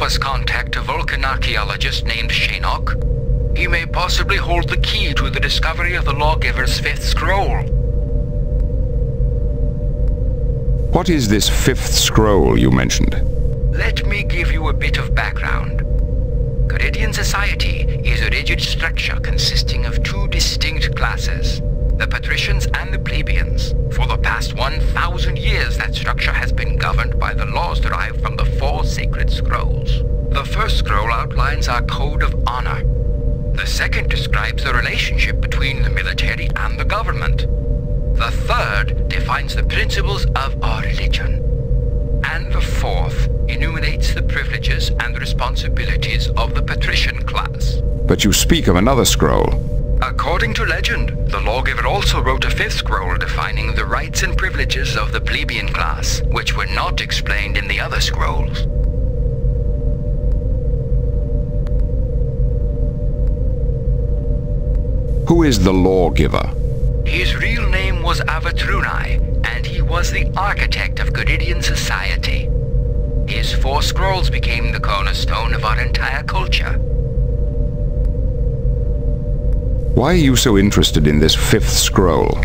must contact a Vulcan archaeologist named Shinnok. He may possibly hold the key to the discovery of the Lawgiver's fifth scroll. What is this fifth scroll you mentioned? Let me give you a bit of background. Garidian society is a rigid structure consisting of two distinct classes, the patricians and the plebeians. For the past 1,000 years, that structure has been governed by the laws derived from the four sacred scrolls. The first scroll outlines our code of honor. The second describes the relationship between the military and the government. The third defines the principles of our religion. And the fourth enumerates the privileges and responsibilities of the patrician class. But you speak of another scroll. According to legend, the Lawgiver also wrote a fifth scroll defining the rights and privileges of the plebeian class, which were not explained in the other scrolls. Who is the Lawgiver? His real name was Avatrunai, and he was the architect of Garidian society. His four scrolls became the cornerstone of our entire culture. Why are you so interested in this fifth scroll?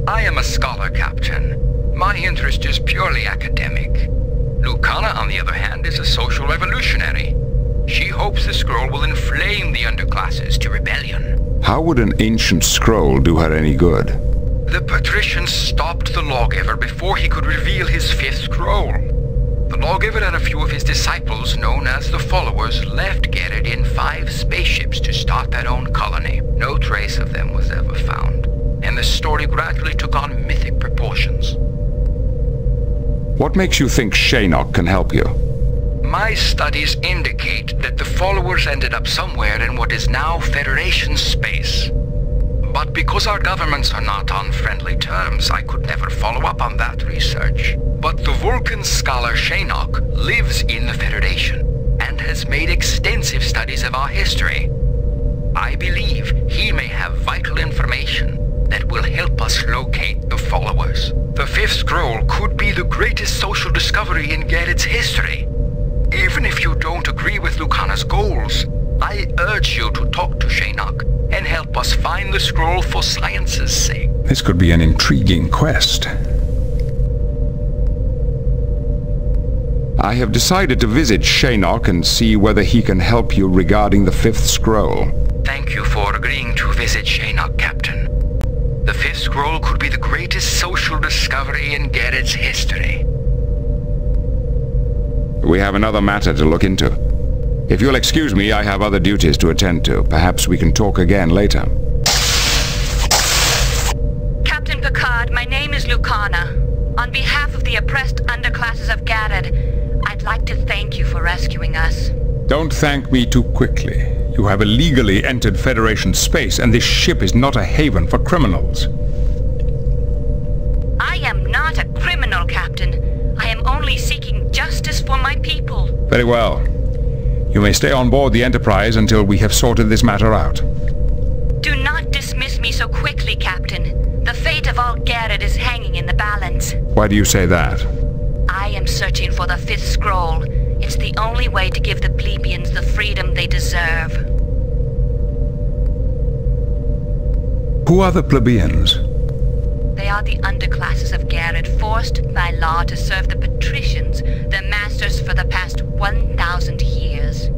I am a scholar, Captain. My interest is purely academic. Lucana, on the other hand, is a social revolutionary. She hopes the scroll will inflame the underclasses to rebellion. How would an ancient scroll do her any good? The patricians stopped the Lawgiver before he could reveal his fifth scroll. The Lawgiver and a few of his disciples, known as the Followers, left Garrett in 5 spaceships to start their own colony. No trace of them was ever found, and the story gradually took on mythic proportions. What makes you think Shinnok can help you? My studies indicate that the Followers ended up somewhere in what is now Federation space. But because our governments are not on friendly terms, I could never follow up on that research. But the Vulcan scholar Shinnok lives in the Federation and has made extensive studies of our history. I believe he may have vital information that will help us locate the Followers. The fifth scroll could be the greatest social discovery in Garrett's history. Even if you don't agree with Lucana's goals, I urge you to talk to Shinnok and help us find the scroll for science's sake. This could be an intriguing quest. I have decided to visit Shinnok and see whether he can help you regarding the fifth scroll. Thank you for agreeing to visit Shinnok, Captain. The fifth scroll could be the greatest social discovery in Garrett's history. We have another matter to look into. If you'll excuse me, I have other duties to attend to. Perhaps we can talk again later. Captain Picard, my name is Lucana. On behalf of the oppressed underclasses of Garrett, I'd like to thank you for rescuing us. Don't thank me too quickly. You have illegally entered Federation space, and this ship is not a haven for criminals. I am not a criminal, Captain. I am only seeking justice for my people. Very well. You may stay on board the Enterprise until we have sorted this matter out. Do not dismiss me so quickly, Captain. The fate of all Garrett is hanging in the balance. Why do you say that? I am searching for the fifth scroll. It's the only way to give the plebeians the freedom they deserve. Who are the plebeians? They are the underclasses of Garrett, forced by law to serve the patricians, their masters for the past 1,000 years.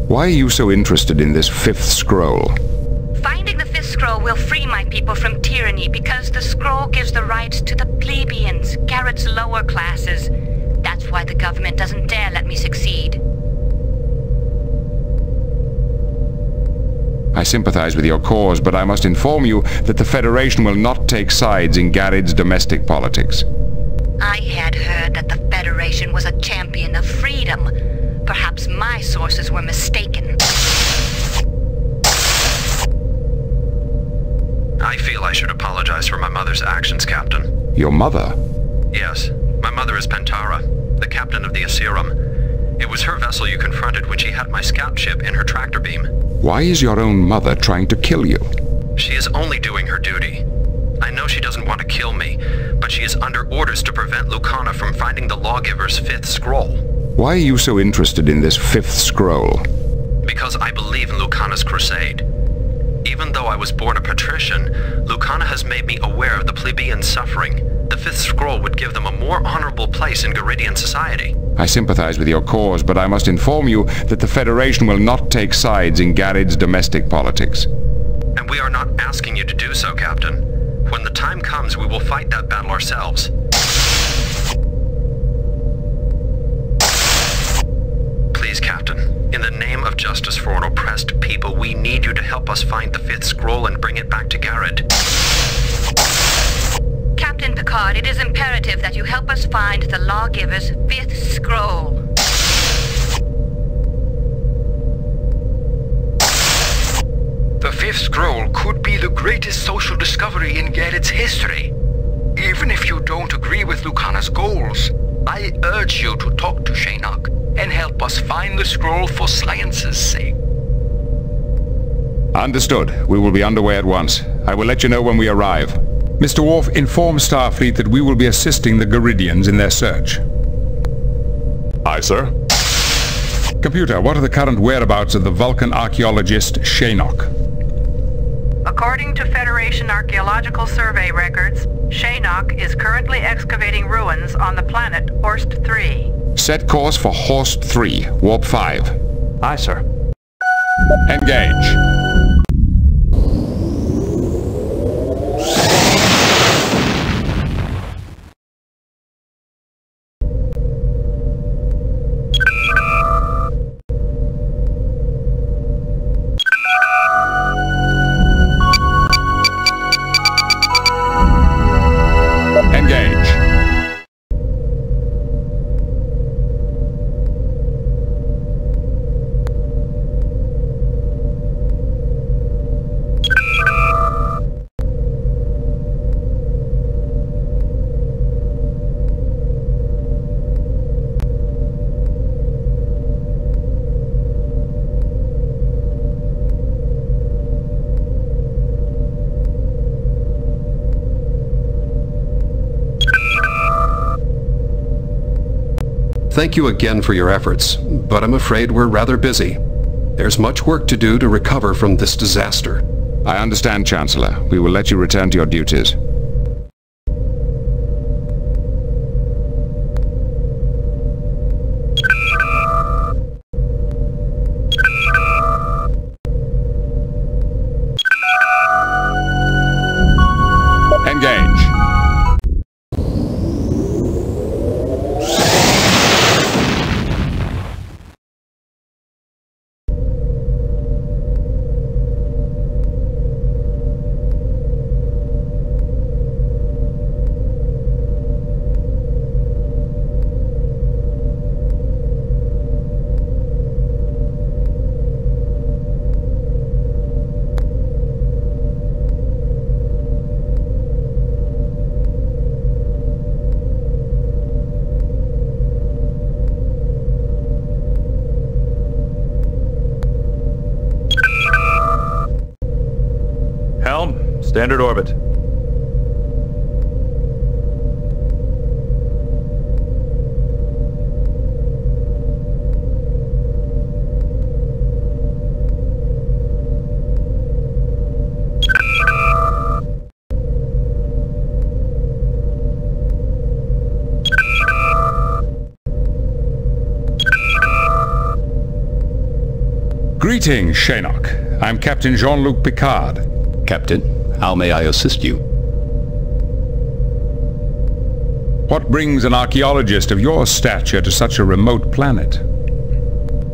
Why are you so interested in this fifth scroll? Finding the fifth scroll will free my people from tyranny because the scroll gives the rights to the plebeians, Garrett's lower classes. That's why the government doesn't dare let me succeed. I sympathize with your cause, but I must inform you that the Federation will not take sides in Garrett's domestic politics. I had heard that the Federation was a champion of freedom. Perhaps my sources were mistaken. I feel I should apologize for my mother's actions, Captain. Your mother? Yes. My mother is Pentara, the captain of the Aserum. It was her vessel you confronted when she had my scout ship in her tractor beam. Why is your own mother trying to kill you? She is only doing her duty. I know she doesn't want to kill me, but she is under orders to prevent Lucana from finding the Lawgiver's fifth scroll. Why are you so interested in this fifth scroll? Because I believe in Lucana's crusade. Even though I was born a patrician, Lucana has made me aware of the plebeians' suffering. The fifth scroll would give them a more honorable place in Garidian society. I sympathize with your cause, but I must inform you that the Federation will not take sides in Garid's domestic politics. And we are not asking you to do so, Captain. When the time comes, we will fight that battle ourselves. Please, Captain, in the name of justice for an oppressed people, we need you to help us find the fifth scroll and bring it back to Garid. Captain Picard, it is imperative that you help us find the Lawgiver's fifth scroll. The fifth scroll could be the greatest social discovery in Garid's history. Even if you don't agree with Lucana's goals, I urge you to talk to Shinnok and help us find the scroll for science's sake. Understood. We will be underway at once. I will let you know when we arrive. Mr. Worf, inform Starfleet that we will be assisting the Garidians in their search. Aye, sir. Computer, what are the current whereabouts of the Vulcan archaeologist Shinnok? According to Federation Archaeological Survey records, Shinnok is currently excavating ruins on the planet Horst 3. Set course for Horst 3, Warp 5. Aye, sir. Engage. Thank you again for your efforts, but I'm afraid we're rather busy. There's much work to do to recover from this disaster. I understand, Chancellor. We will let you return to your duties. Engage. Helm, standard orbit. Greetings, Shinnok. I'm Captain Jean-Luc Picard. Captain, how may I assist you? What brings an archaeologist of your stature to such a remote planet?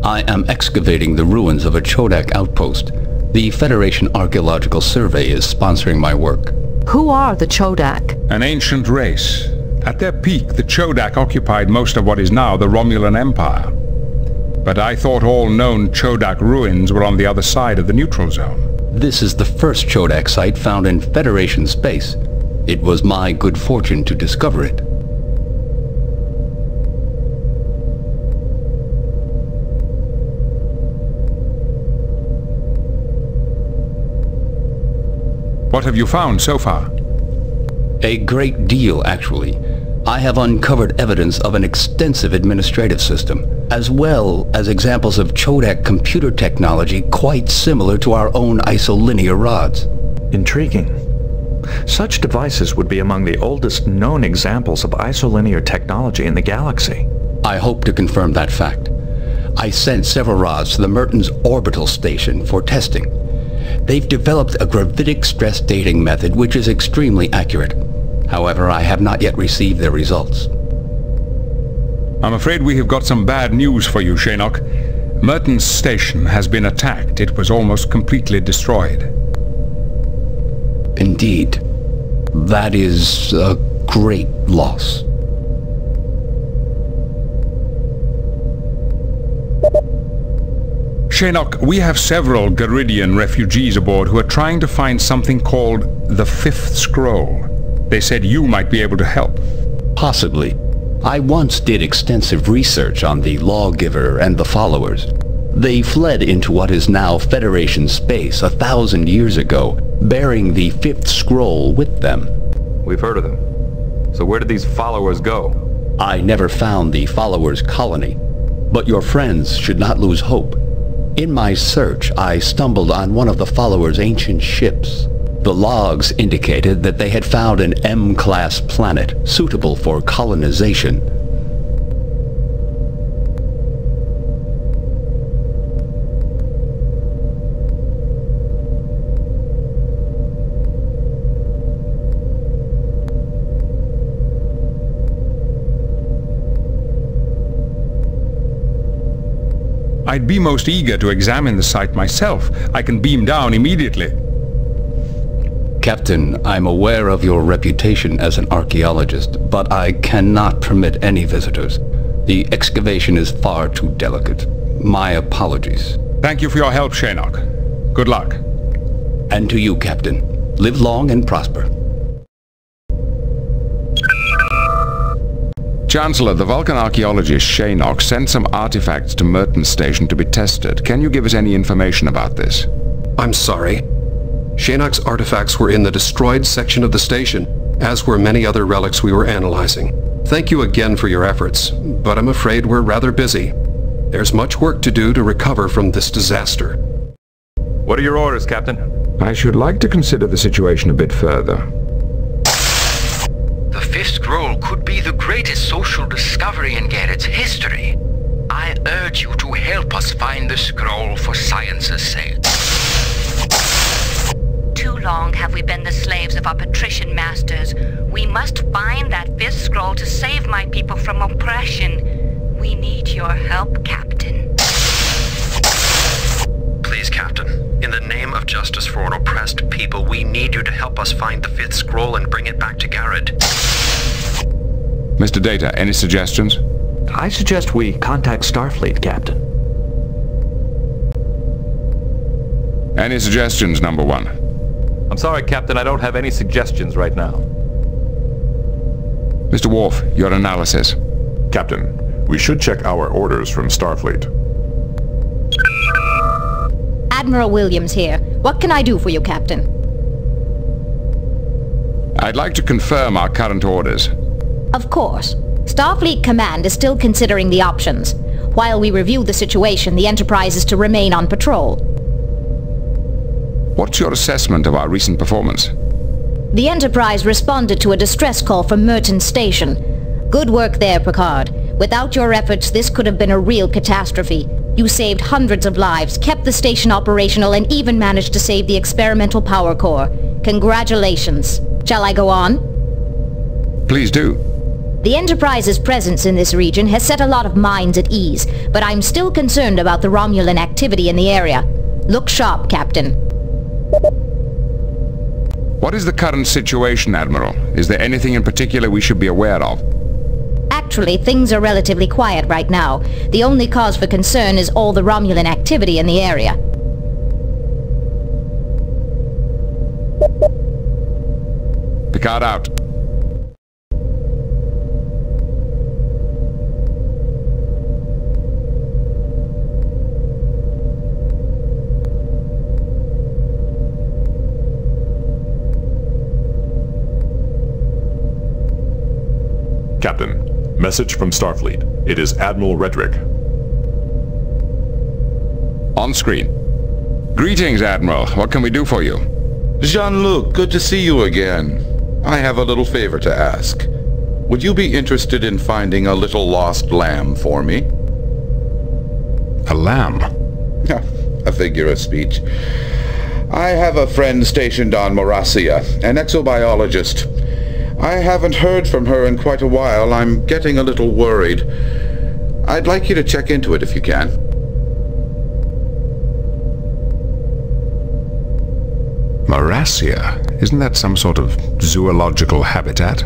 I am excavating the ruins of a Chodak outpost. The Federation Archaeological Survey is sponsoring my work. Who are the Chodak? An ancient race. At their peak, the Chodak occupied most of what is now the Romulan Empire. But I thought all known Chodak ruins were on the other side of the neutral zone. This is the first Chodak site found in Federation space. It was my good fortune to discover it. What have you found so far? A great deal, actually. I have uncovered evidence of an extensive administrative system, as well as examples of Chodak computer technology quite similar to our own isolinear rods. Intriguing. Such devices would be among the oldest known examples of isolinear technology in the galaxy. I hope to confirm that fact. I sent several rods to the Mertens orbital station for testing. They've developed a gravitic stress dating method which is extremely accurate. However, I have not yet received their results. I'm afraid we have got some bad news for you, Shaynok. Mertens station has been attacked. It was almost completely destroyed. Indeed. That is a great loss. Shaynok, we have several Garidian refugees aboard who are trying to find something called the Fifth Scroll. They said you might be able to help. Possibly. I once did extensive research on the Lawgiver and the Followers. They fled into what is now Federation space 1,000 years ago, bearing the Fifth Scroll with them. We've heard of them. So where did these followers go? I never found the Followers' colony, but your friends should not lose hope. In my search, I stumbled on one of the Followers' ancient ships. The logs indicated that they had found an M-class planet suitable for colonization. I'd be most eager to examine the site myself. I can beam down immediately. Captain, I'm aware of your reputation as an archaeologist, but I cannot permit any visitors. The excavation is far too delicate. My apologies. Thank you for your help, Shaynok. Good luck. And to you, Captain. Live long and prosper. Chancellor, the Vulcan archaeologist Shaynok sent some artifacts to Mertens Station to be tested. Can you give us any information about this? I'm sorry. Shaynok's artifacts were in the destroyed section of the station, as were many other relics we were analyzing. Thank you again for your efforts, but I'm afraid we're rather busy. There's much work to do to recover from this disaster. What are your orders, Captain? I should like to consider the situation a bit further. The Fifth Scroll could be the greatest social discovery in Garrett's history. I urge you to help us find the scroll for science's sake. Too long have we been the slaves of our patrician masters. We must find that Fifth Scroll to save my people from oppression. We need your help, Captain. Please, Captain. In the name of justice for an oppressed people, we need you to help us find the Fifth Scroll and bring it back to Garrett. Mr. Data, any suggestions? I suggest we contact Starfleet, Captain. Any suggestions, number one? I'm sorry, Captain, I don't have any suggestions right now. Mr. Worf, your analysis. Captain, we should check our orders from Starfleet. Admiral Williams here. What can I do for you, Captain? I'd like to confirm our current orders. Of course. Starfleet Command is still considering the options. While we review the situation, the Enterprise is to remain on patrol. What's your assessment of our recent performance? The Enterprise responded to a distress call from Mertens Station. Good work there, Picard. Without your efforts, this could have been a real catastrophe. You saved hundreds of lives, kept the station operational, and even managed to save the experimental power core. Congratulations. Shall I go on? Please do. The Enterprise's presence in this region has set a lot of minds at ease, but I'm still concerned about the Romulan activity in the area. Look sharp, Captain. What is the current situation, Admiral? Is there anything in particular we should be aware of? Actually, things are relatively quiet right now. The only cause for concern is all the Romulan activity in the area. Picard out. Message from Starfleet. It is Admiral Redrick. On screen. Greetings, Admiral. What can we do for you? Jean-Luc, good to see you again. I have a little favor to ask. Would you be interested in finding a little lost lamb for me? A lamb? A figure of speech. I have a friend stationed on Morasia, an exobiologist. I haven't heard from her in quite a while. I'm getting a little worried. I'd like you to check into it if you can. Morasia? Isn't that some sort of zoological habitat?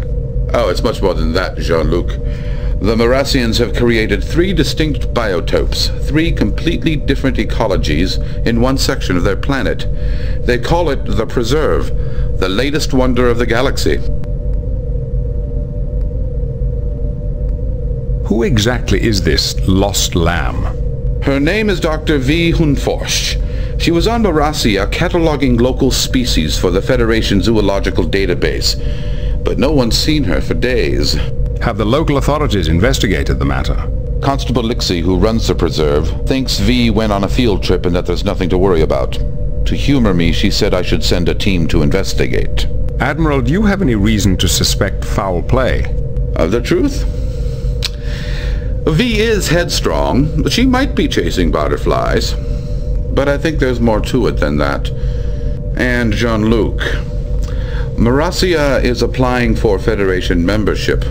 Oh, it's much more than that, Jean-Luc. The Morasians have created 3 distinct biotopes, 3 completely different ecologies in one section of their planet. They call it the Preserve, the latest wonder of the galaxy. Who exactly is this lost lamb? Her name is Dr. V. Hunforsch. She was on Morasia cataloging local species for the Federation Zoological Database, but no one's seen her for days. Have the local authorities investigated the matter? Constable Lixie, who runs the Preserve, thinks V went on a field trip and that there's nothing to worry about. To humor me, she said I should send a team to investigate. Admiral, do you have any reason to suspect foul play? The truth? V is headstrong. She might be chasing butterflies. But I think there's more to it than that. And Jean-Luc, Morasia is applying for Federation membership.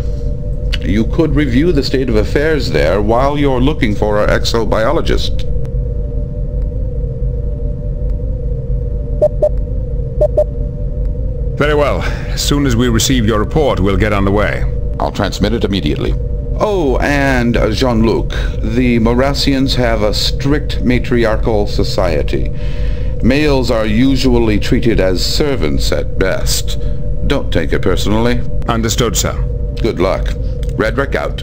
You could review the state of affairs there while you're looking for our exobiologist. Very well. As soon as we receive your report, we'll get underway. I'll transmit it immediately. Oh, and Jean-Luc, the Morasians have a strict matriarchal society. Males are usually treated as servants at best. Don't take it personally. Understood, sir. Good luck. Redrick out.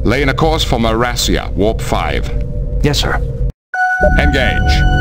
Laying a course for Morasia, Warp 5. Yes, sir. Engage.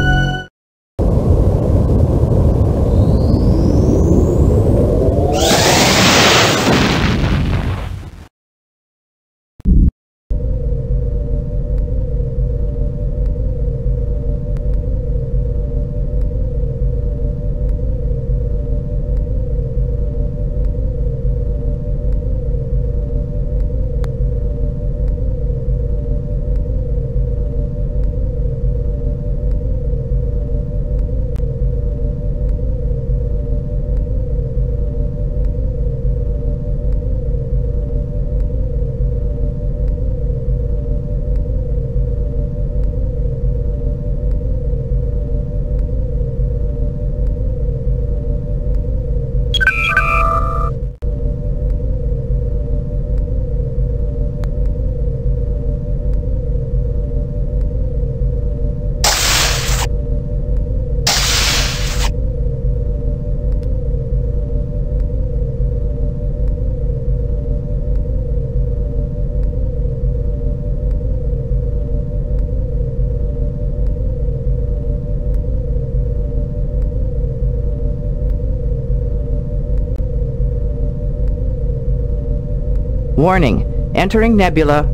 Warning. Entering nebula.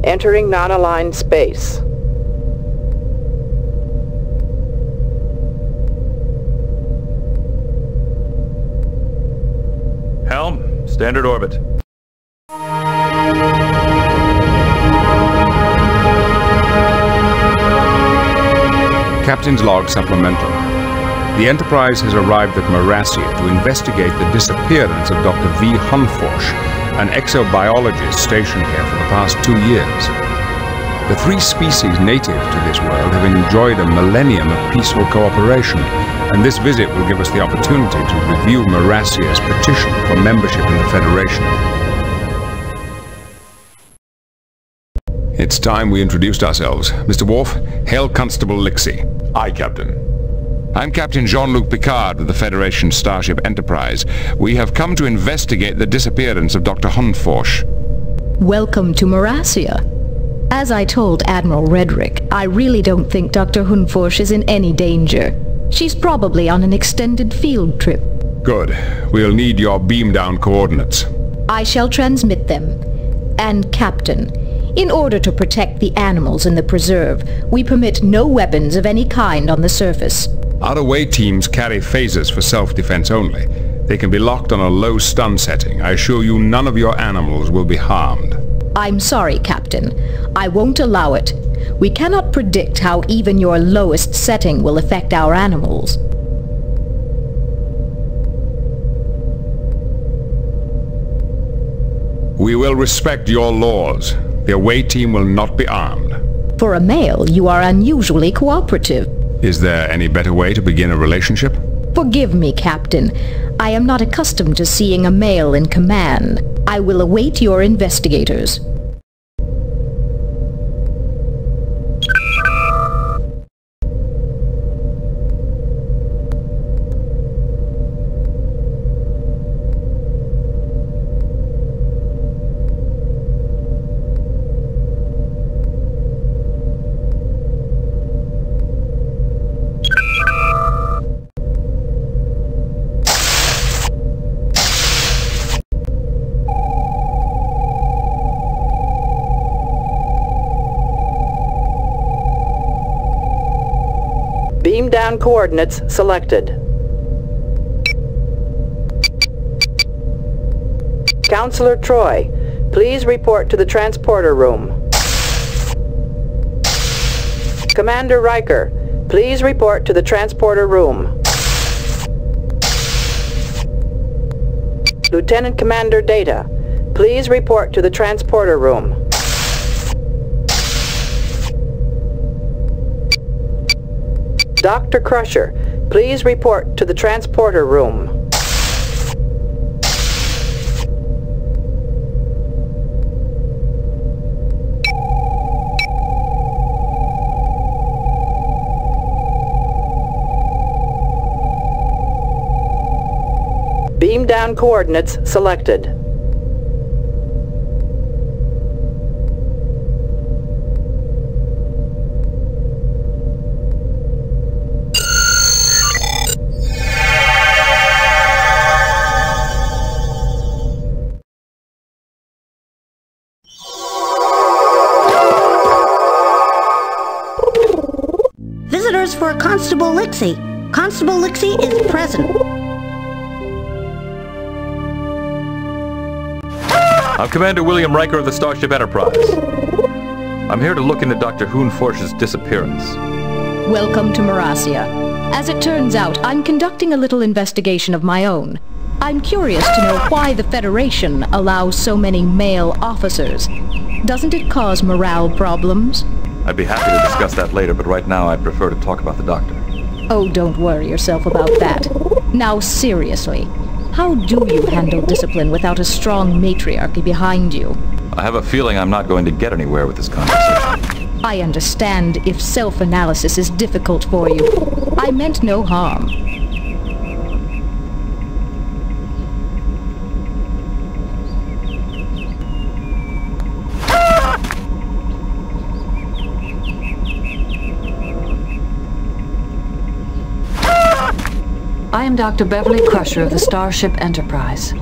Entering non-aligned space. Helm, standard orbit. Captain's log supplemental. The Enterprise has arrived at Morasia to investigate the disappearance of Dr. V. Hunforsch, an exobiologist stationed here for the past 2 years. The 3 species native to this world have enjoyed a millennium of peaceful cooperation, and this visit will give us the opportunity to review Morasia's petition for membership in the Federation. It's time we introduced ourselves. Mr. Worf, hail Constable Lixie. Aye, Captain. I'm Captain Jean-Luc Picard of the Federation Starship Enterprise. We have come to investigate the disappearance of Dr. Hunforsh. Welcome to Marasia. As I told Admiral Redrick, I really don't think Dr. Hunforsh is in any danger. She's probably on an extended field trip. Good. We'll need your beam-down coordinates. I shall transmit them. And Captain, in order to protect the animals in the preserve, we permit no weapons of any kind on the surface. Our away teams carry phasers for self-defense only. They can be locked on a low stun setting. I assure you none of your animals will be harmed. I'm sorry, Captain. I won't allow it. We cannot predict how even your lowest setting will affect our animals. We will respect your laws. The away team will not be armed. For a male, you are unusually cooperative. Is there any better way to begin a relationship? Forgive me, Captain. I am not accustomed to seeing a male in command. I will await your investigators. Beam down coordinates selected. Counselor Troy, please report to the transporter room. Commander Riker, please report to the transporter room. Lieutenant Commander Data, please report to the transporter room. Dr. Crusher, please report to the transporter room. Beam down coordinates selected. Visitors for Constable Lixie. Constable Lixie is present. I'm Commander William Riker of the Starship Enterprise. I'm here to look into Dr. Hunforsh's disappearance. Welcome to Marasia. As it turns out, I'm conducting a little investigation of my own. I'm curious to know why the Federation allows so many male officers. Doesn't it cause morale problems? I'd be happy to discuss that later, but right now I'd prefer to talk about the doctor. Oh, don't worry yourself about that. Now seriously, how do you handle discipline without a strong matriarchy behind you? I have a feeling I'm not going to get anywhere with this conversation. I understand if self-analysis is difficult for you. I meant no harm. I am Dr. Beverly Crusher of the Starship Enterprise.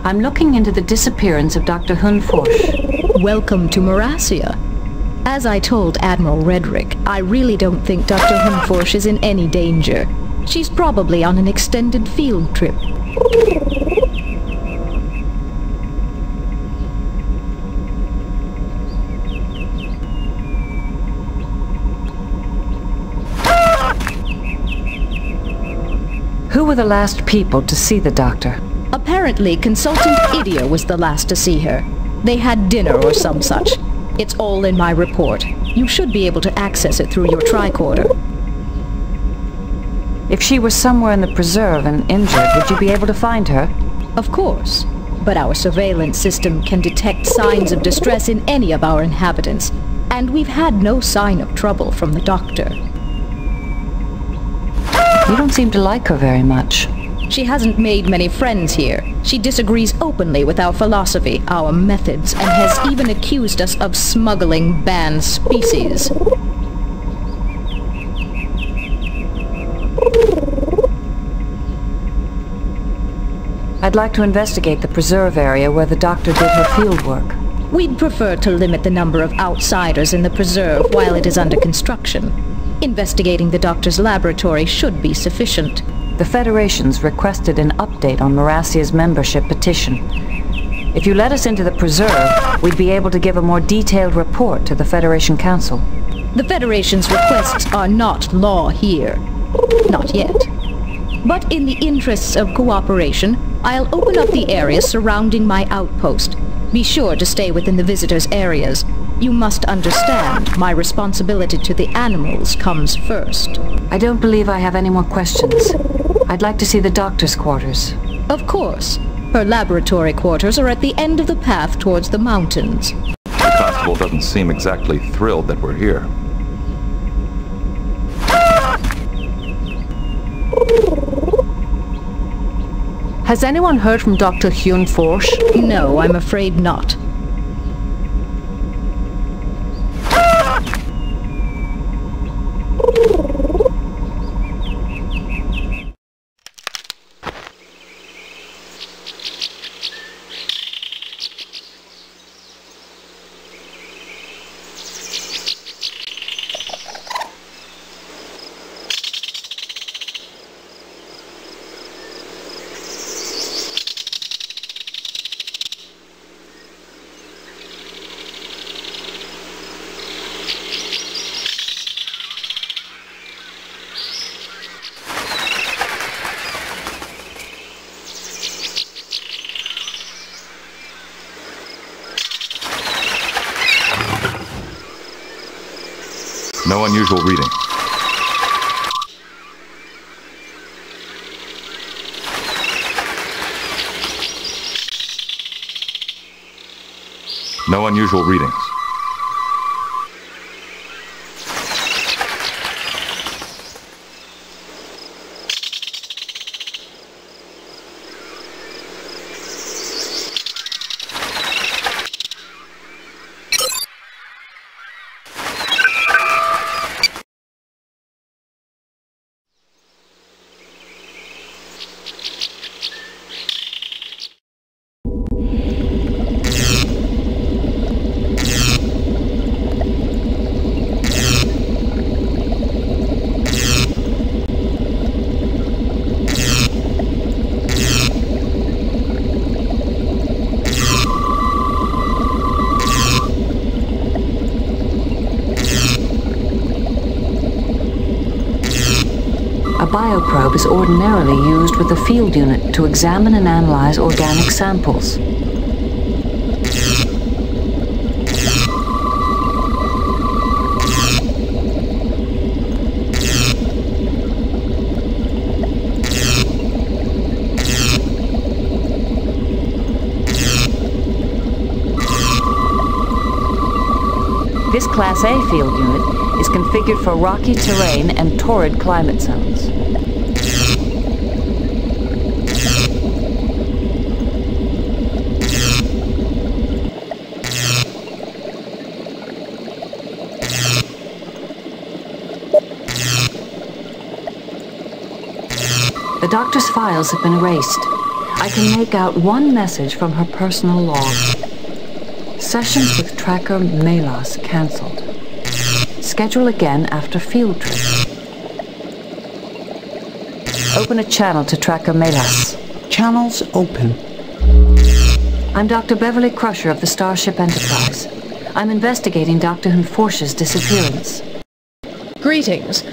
I'm looking into the disappearance of Dr. Hunforsh. Welcome to Marasia. As I told Admiral Redrick, I really don't think Dr. Hunforsh is in any danger. She's probably on an extended field trip. Who were the last people to see the doctor? Apparently, Consultant Idia was the last to see her. They had dinner or some such. It's all in my report. You should be able to access it through your tricorder. If she were somewhere in the preserve and injured, would you be able to find her? Of course. But our surveillance system can detect signs of distress in any of our inhabitants. And we've had no sign of trouble from the doctor. You don't seem to like her very much. She hasn't made many friends here. She disagrees openly with our philosophy, our methods, and has even accused us of smuggling banned species. I'd like to investigate the preserve area where the doctor did her field work. We'd prefer to limit the number of outsiders in the preserve while it is under construction. Investigating the doctor's laboratory should be sufficient. The Federation's requested an update on Marassia's membership petition. If you let us into the preserve, we'd be able to give a more detailed report to the Federation Council. The Federation's requests are not law here. Not yet. But in the interests of cooperation, I'll open up the area surrounding my outpost. Be sure to stay within the visitors' areas. You must understand, my responsibility to the animals comes first. I don't believe I have any more questions. I'd like to see the doctor's quarters. Of course. Her laboratory quarters are at the end of the path towards the mountains. The constable doesn't seem exactly thrilled that we're here. Has anyone heard from Dr. Huhn-Forsch? No, I'm afraid not. No unusual reading. No unusual readings. A bioprobe is ordinarily used with a field unit to examine and analyze organic samples. This Class A field unit is configured for rocky terrain and torrid climate zones. The doctor's files have been erased. I can make out one message from her personal log. Sessions with Tracker Melas cancelled. Schedule again after field trip. Open a channel to Tracker Melas. Channels open. I'm Dr. Beverly Crusher of the Starship Enterprise. I'm investigating Dr. Huhn-Forsch's disappearance. Greetings.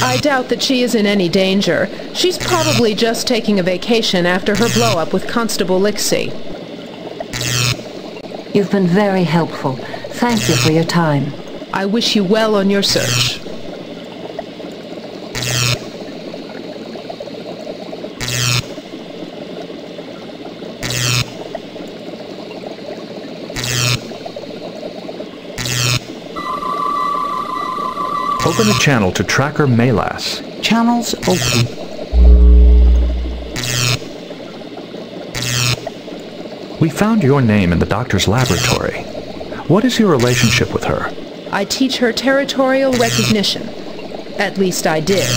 I doubt that she is in any danger. She's probably just taking a vacation after her blow-up with Constable Lixie. You've been very helpful. Thank you for your time. I wish you well on your search. Open a channel to Tracker Melas. Channels open. We found your name in the doctor's laboratory. What is your relationship with her? I teach her territorial recognition. At least I did.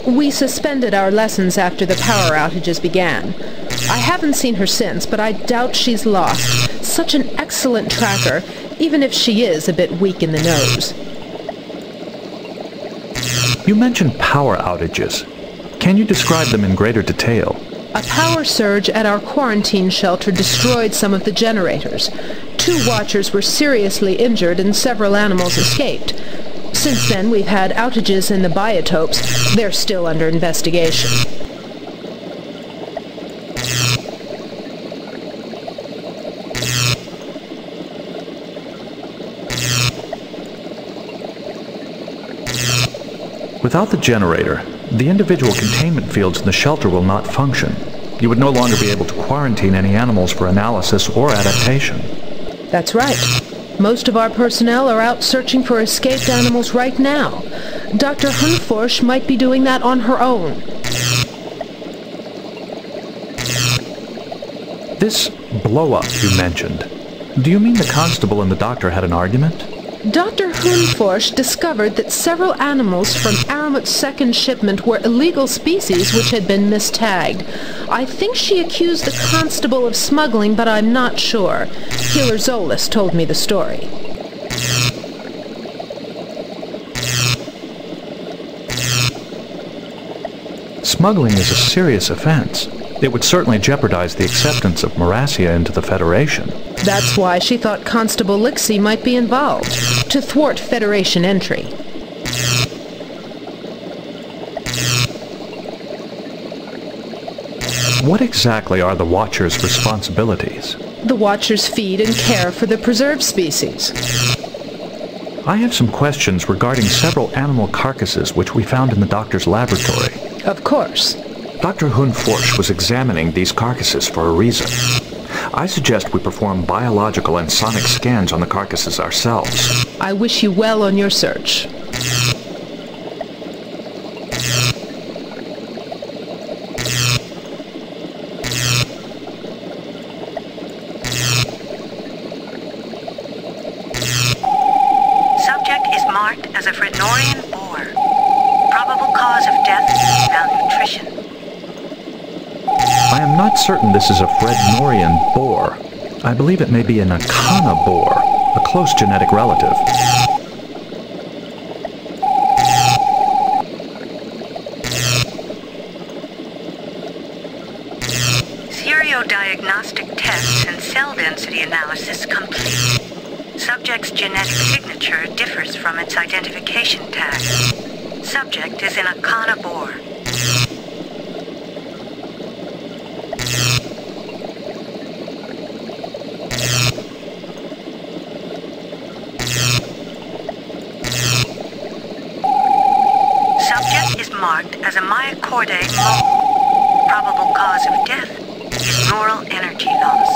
We suspended our lessons after the power outages began. I haven't seen her since, but I doubt she's lost. Such an excellent tracker, even if she is a bit weak in the nose. You mentioned power outages. Can you describe them in greater detail? A power surge at our quarantine shelter destroyed some of the generators. 2 watchers were seriously injured and several animals escaped. Since then, we've had outages in the biotopes. They're still under investigation. Without the generator, the individual containment fields in the shelter will not function. You would no longer be able to quarantine any animals for analysis or adaptation. That's right. Most of our personnel are out searching for escaped animals right now. Dr. Hunforsh might be doing that on her own. This blow-up you mentioned, do you mean the constable and the doctor had an argument? Dr. Hunforsh discovered that several animals from Aramut's second shipment were illegal species which had been mistagged. I think she accused the constable of smuggling, but I'm not sure. Healer Zolas told me the story. Smuggling is a serious offense. It would certainly jeopardize the acceptance of Marassia into the Federation. That's why she thought Constable Lixie might be involved, to thwart Federation entry. What exactly are the Watchers' responsibilities? The Watchers feed and care for the preserved species. I have some questions regarding several animal carcasses which we found in the doctor's laboratory. Of course. Dr. Hunforsh was examining these carcasses for a reason. I suggest we perform biological and sonic scans on the carcasses ourselves. I wish you well on your search. Subject is marked as a Frednorian boar. Probable cause of death, malnutrition. I am not certain this is a Frednorian boar. I believe it may be an Akana boar, a close genetic relative. Seriodiagnostic tests and cell density analysis complete. Subject's genetic signature differs from its identification tag. Subject is an Akana boar. Marked as a myocordae mole. Probable cause of death is neural energy loss.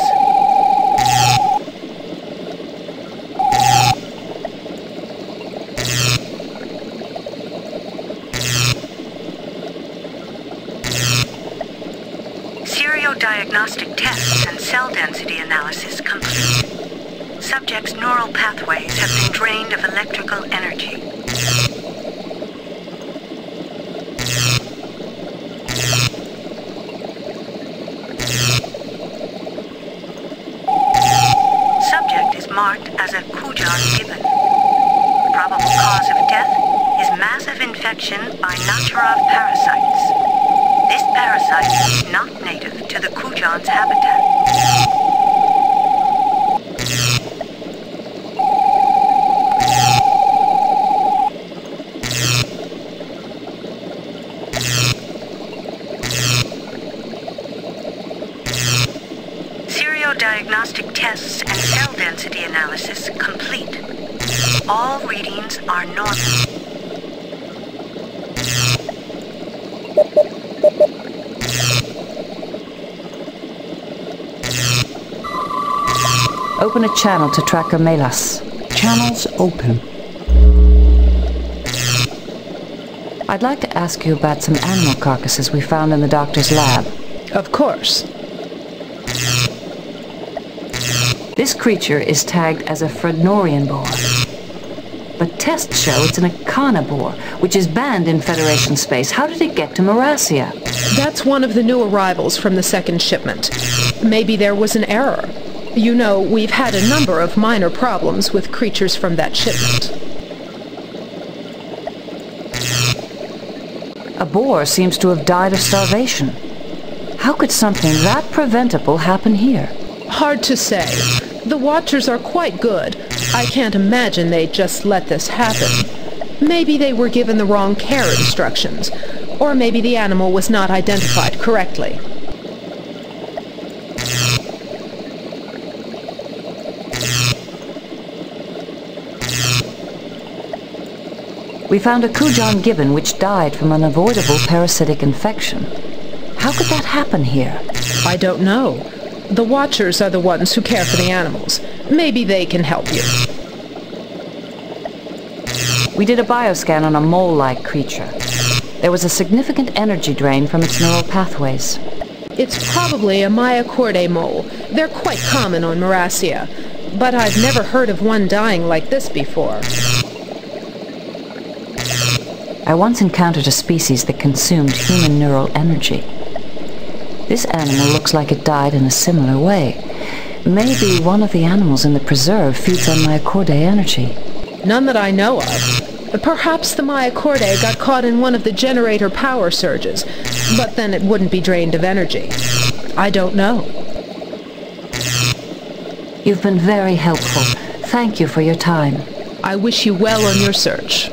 Seriodiagnostic tests and cell density analysis complete. Subject's neural pathways have been drained of electrical energy. Marked as a Kujan gibbon. Probable cause of death is massive infection by Natarov parasites. This parasite is not native to the Kujan's habitat. Diagnostic tests and cell density analysis complete. All readings are normal. Open a channel to Tracker Melas. Channels open. I'd like to ask you about some animal carcasses we found in the doctor's lab. Of course. This creature is tagged as a Frednorian boar. But tests show it's an Echana boar, which is banned in Federation space. How did it get to Marasia? That's one of the new arrivals from the second shipment. Maybe there was an error. You know, we've had a number of minor problems with creatures from that shipment. A boar seems to have died of starvation. How could something that preventable happen here? Hard to say. The Watchers are quite good. I can't imagine they'd just let this happen. Maybe they were given the wrong care instructions. Or maybe the animal was not identified correctly. We found a Kujan gibbon which died from an avoidable parasitic infection. How could that happen here? I don't know. The Watchers are the ones who care for the animals. Maybe they can help you. We did a bioscan on a mole-like creature. There was a significant energy drain from its neural pathways. It's probably a Myochordae mole. They're quite common on Marasia. But I've never heard of one dying like this before. I once encountered a species that consumed human neural energy. This animal looks like it died in a similar way. Maybe one of the animals in the preserve feeds on Myochordae energy. None that I know of. Perhaps the Myochordae got caught in one of the generator power surges, but then it wouldn't be drained of energy. I don't know. You've been very helpful. Thank you for your time. I wish you well on your search.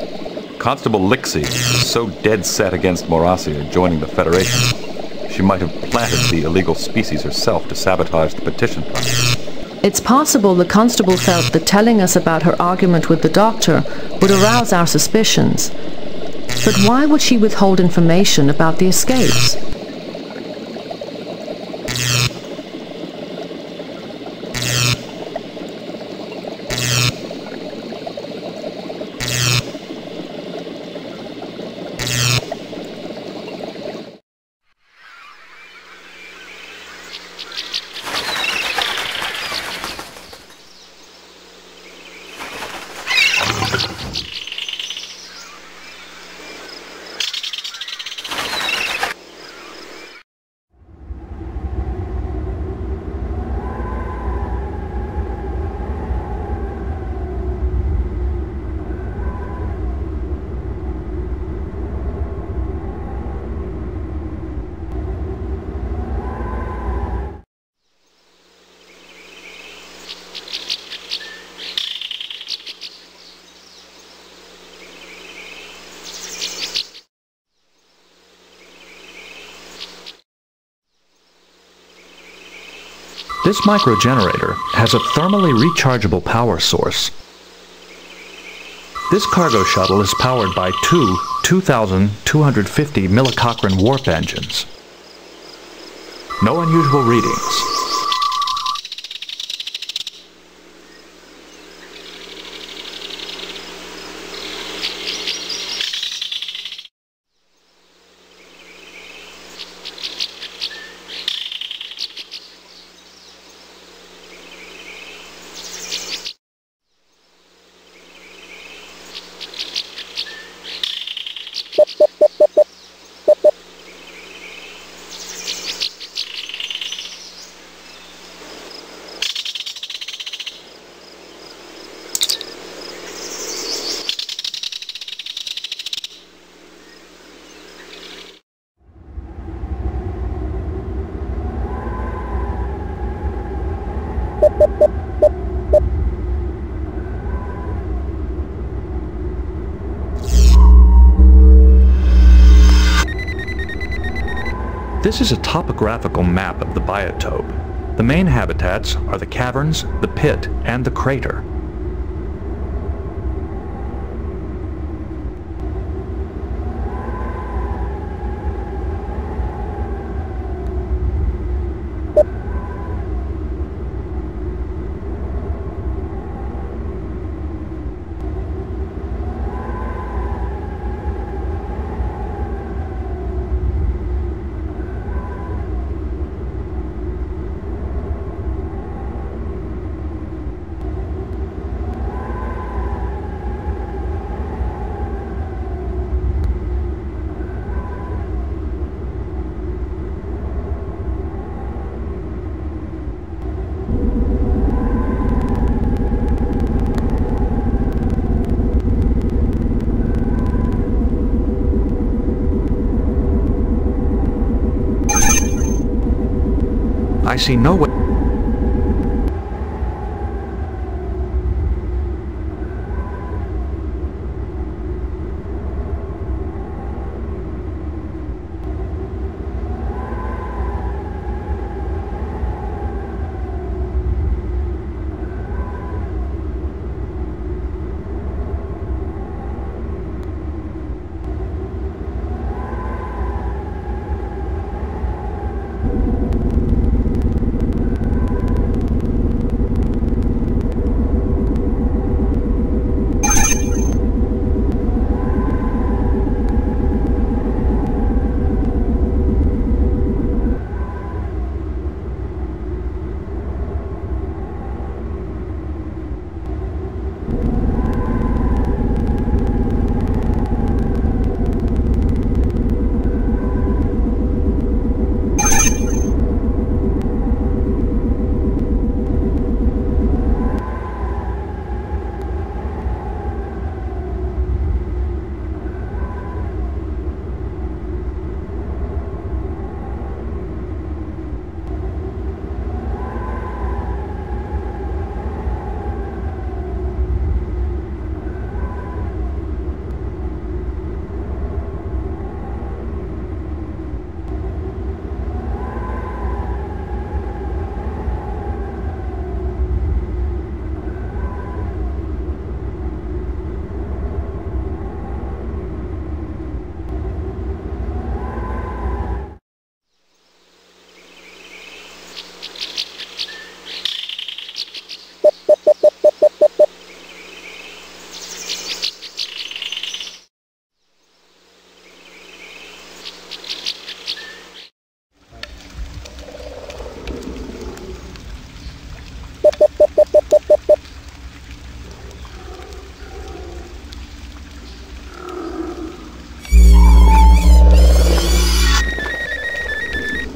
Constable Lixie is so dead set against Marasia joining the Federation. She might have planted the illegal species herself to sabotage the petition process. It's possible the constable felt that telling us about her argument with the doctor would arouse our suspicions. But why would she withhold information about the escapes? This microgenerator has a thermally rechargeable power source. This cargo shuttle is powered by two 2,250 millicochrane warp engines. No unusual readings. This is a topographical map of the biotope. The main habitats are the caverns, the pit, and the crater. I see no way...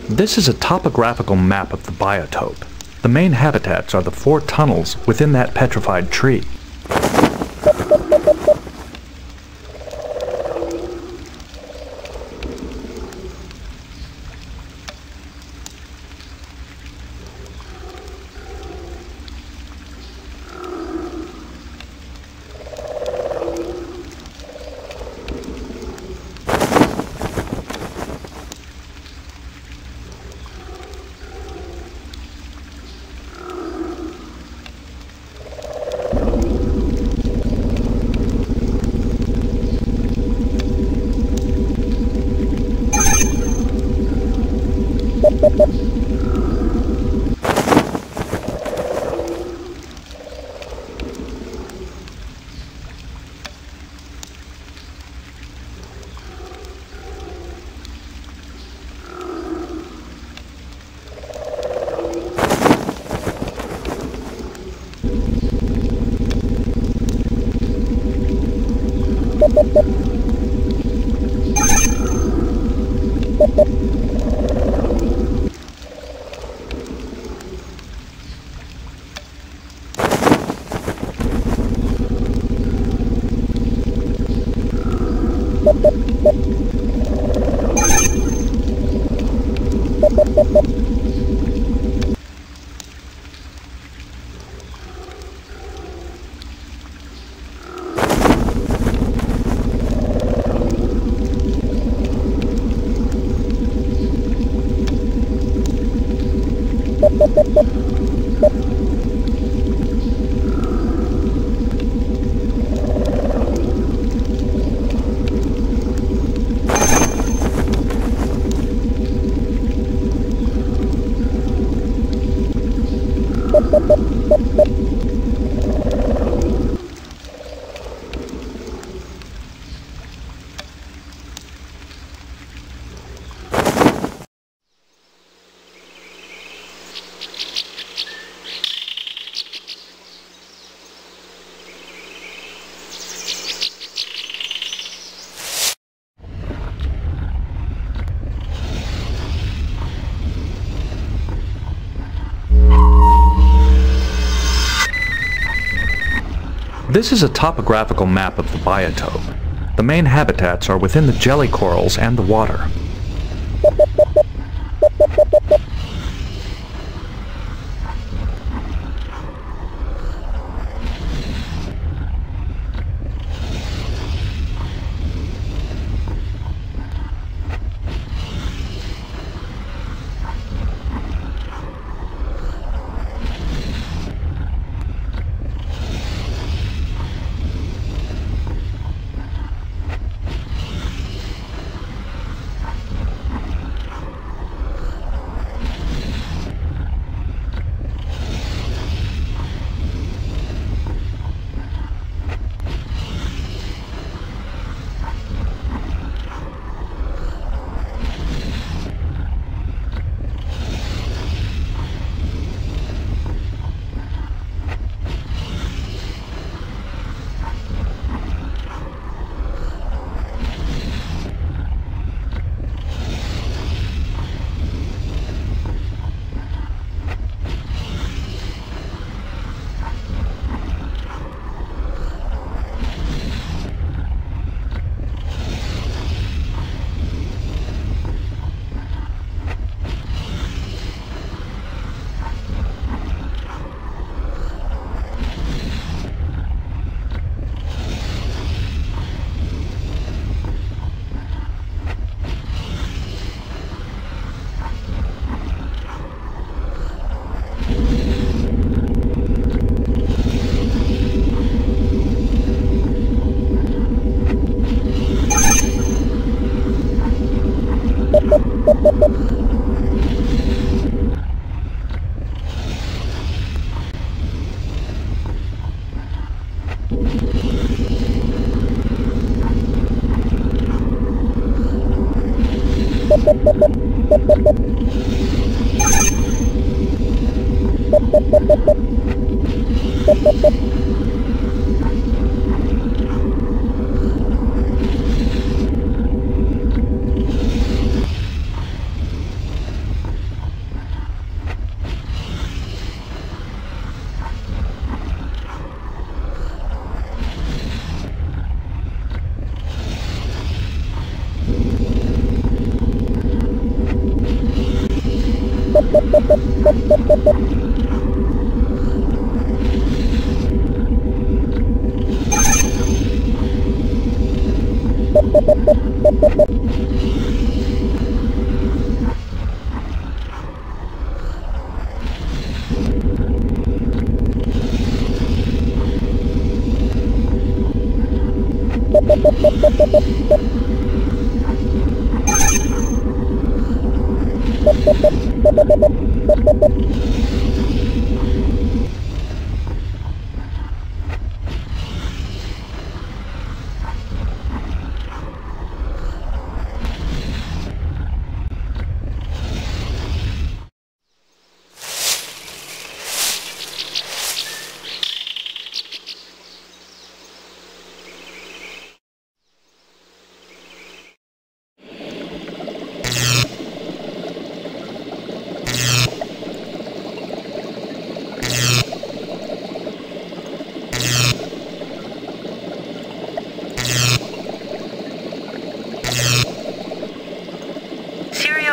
This is a topographical map of the biotope. The main habitats are the 4 tunnels within that petrified tree. This is a topographical map of the biotope. The main habitats are within the jelly corals and the water.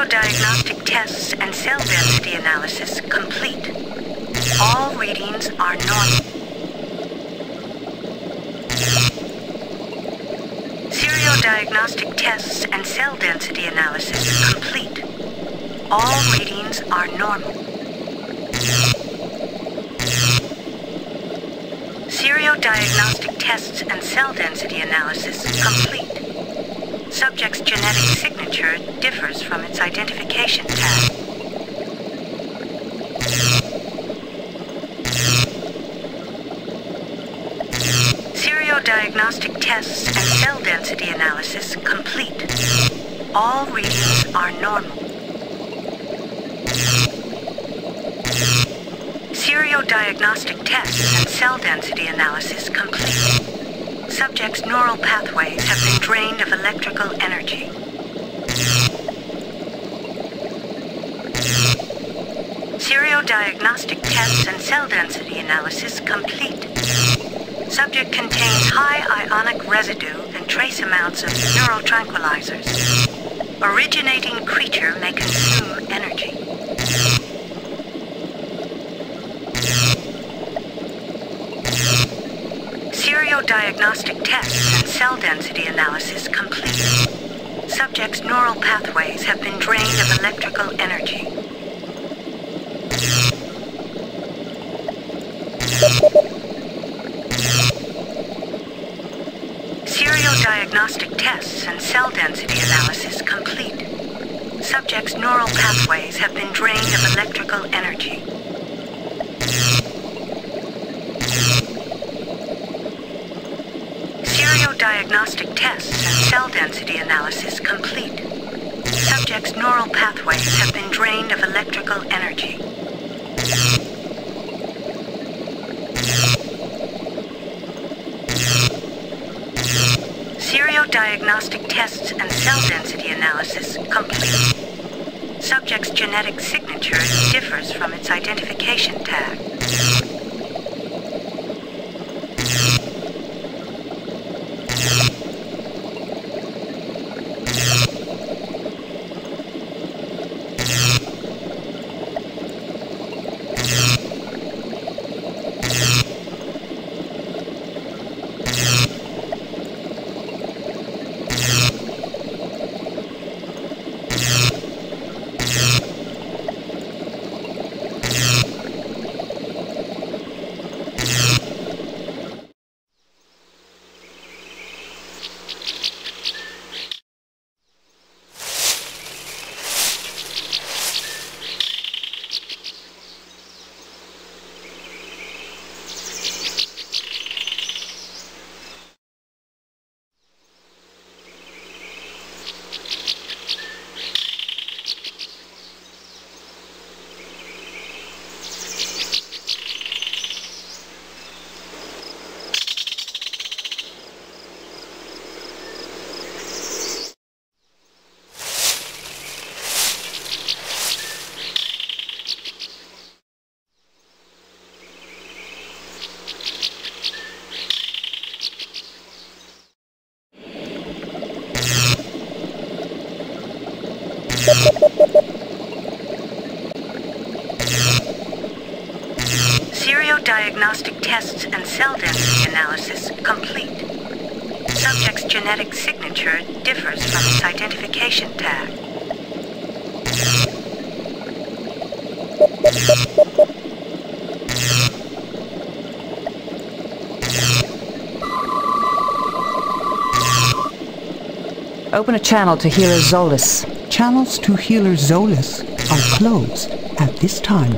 Diagnostic tests and cell density analysis complete. All readings are normal. Seriodiagnostic tests and cell density analysis complete. All readings are normal. Seriodiagnostic tests and cell density analysis complete. Subject's genetic signature differs from its identification tag. Seriodiagnostic tests and cell density analysis complete. All readings are normal. Seriodiagnostic tests and cell density analysis complete. Subject's neural pathways have been drained of electrical energy. Seriodiagnostic tests and cell density analysis complete. Subject contains high ionic residue and trace amounts of neurotranquilizers. Originating creature may consume energy. Seriodiagnostic tests and cell density analysis complete. Subject's neural pathways have been drained of electrical energy. Seriodiagnostic tests and cell density analysis complete. Subject's neural pathways have been drained of electrical energy. Seriodiagnostic tests and cell density analysis complete. Subject's neural pathways have been drained of electrical energy. Seriodiagnostic tests and cell density analysis complete. Subject's genetic signature differs from its identification tag. Seriodiagnostic tests and cell density analysis complete. Subject's genetic signature differs from its identification tag. Open a channel to Healer Zolas. Channels to Healer Zolas are closed at this time.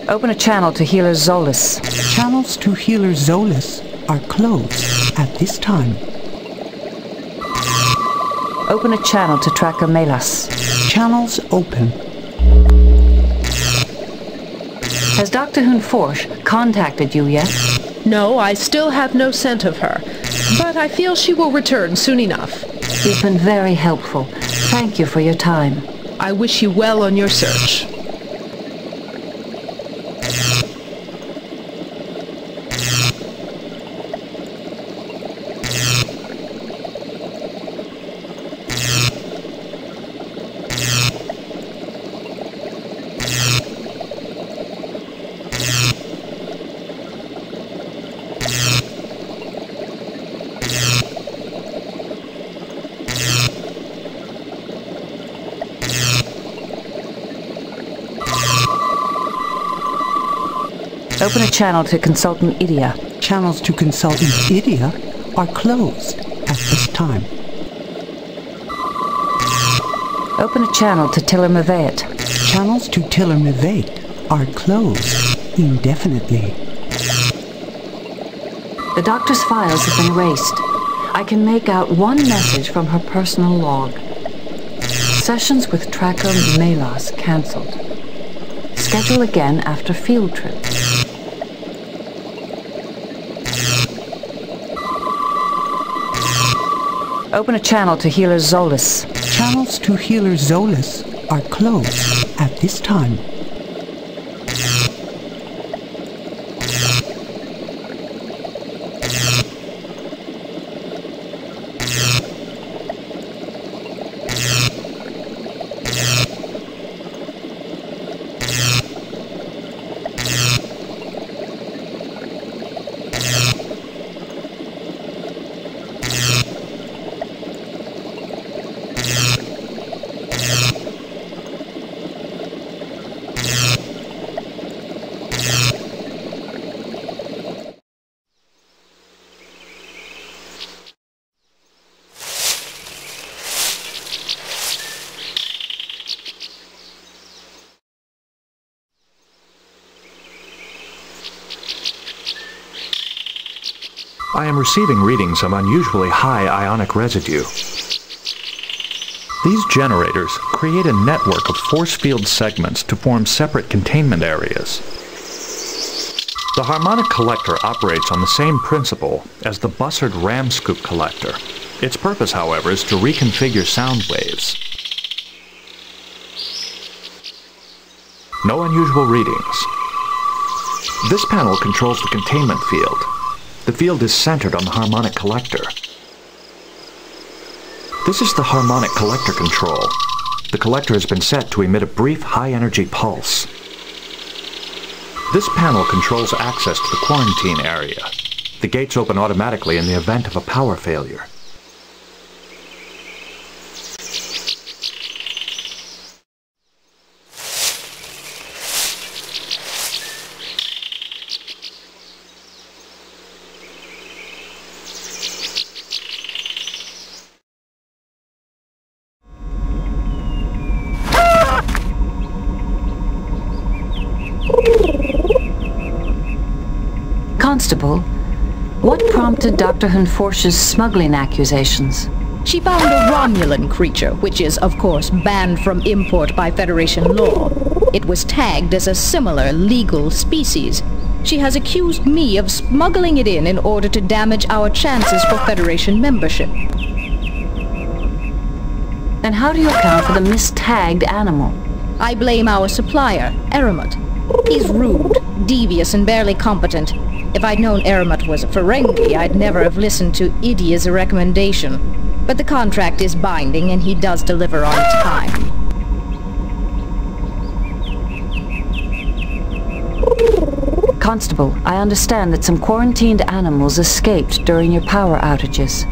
Open a channel to Healer Zolas. Channels to Healer Zolas are closed at this time. Open a channel to Tracker Melas. Channels open. Has Dr. Hunforsh contacted you yet? No, I still have no scent of her, but I feel she will return soon enough. You've been very helpful. Thank you for your time. I wish you well on your search. Open a channel to Consultant Idia. Channels to Consultant Idia are closed at this time. Open a channel to Tiller Maveit. Channels to Tiller Maveit are closed indefinitely. The doctor's files have been erased. I can make out one message from her personal log. Sessions with Tracker Melas cancelled. Schedule again after field trip. Open a channel to Healer Zolas. Channels to Healer Zolas are closed at this time. I am receiving readings of unusually high ionic residue. These generators create a network of force field segments to form separate containment areas. The harmonic collector operates on the same principle as the Bussard ram scoop collector. Its purpose, however, is to reconfigure sound waves. No unusual readings. This panel controls the containment field. The field is centered on the harmonic collector. This is the harmonic collector control. The collector has been set to emit a brief high-energy pulse. This panel controls access to the quarantine area. The gates open automatically in the event of a power failure. Constable, what prompted Dr. Hunforsh's smuggling accusations? She found a Romulan creature, which is, of course, banned from import by Federation law. It was tagged as a similar legal species. She has accused me of smuggling it in order to damage our chances for Federation membership. And how do you account for the mistagged animal? I blame our supplier, Aramut. He's rude, devious, and barely competent. If I'd known Aramut was a Ferengi, I'd never have listened to Idia's recommendation. But the contract is binding, and he does deliver on time. Constable, I understand that some quarantined animals escaped during your power outages.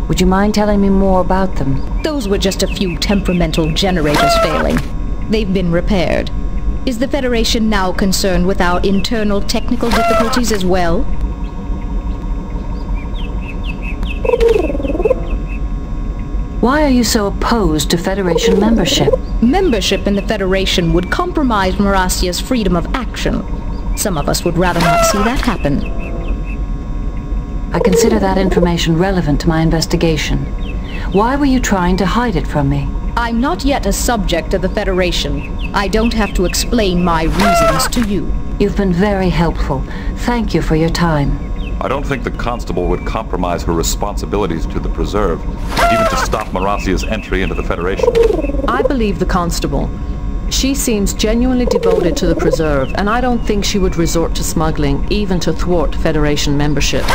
Would you mind telling me more about them? Those were just a few temperamental generators failing. They've been repaired. Is the Federation now concerned with our internal technical difficulties as well? Why are you so opposed to Federation membership? Membership in the Federation would compromise Marasia's freedom of action. Some of us would rather not see that happen. I consider that information relevant to my investigation. Why were you trying to hide it from me? I'm not yet a subject of the Federation. I don't have to explain my reasons to you. You've been very helpful. Thank you for your time. I don't think the Constable would compromise her responsibilities to the Preserve, even to stop Marasia's entry into the Federation. I believe the Constable. She seems genuinely devoted to the Preserve, and I don't think she would resort to smuggling, even to thwart Federation membership.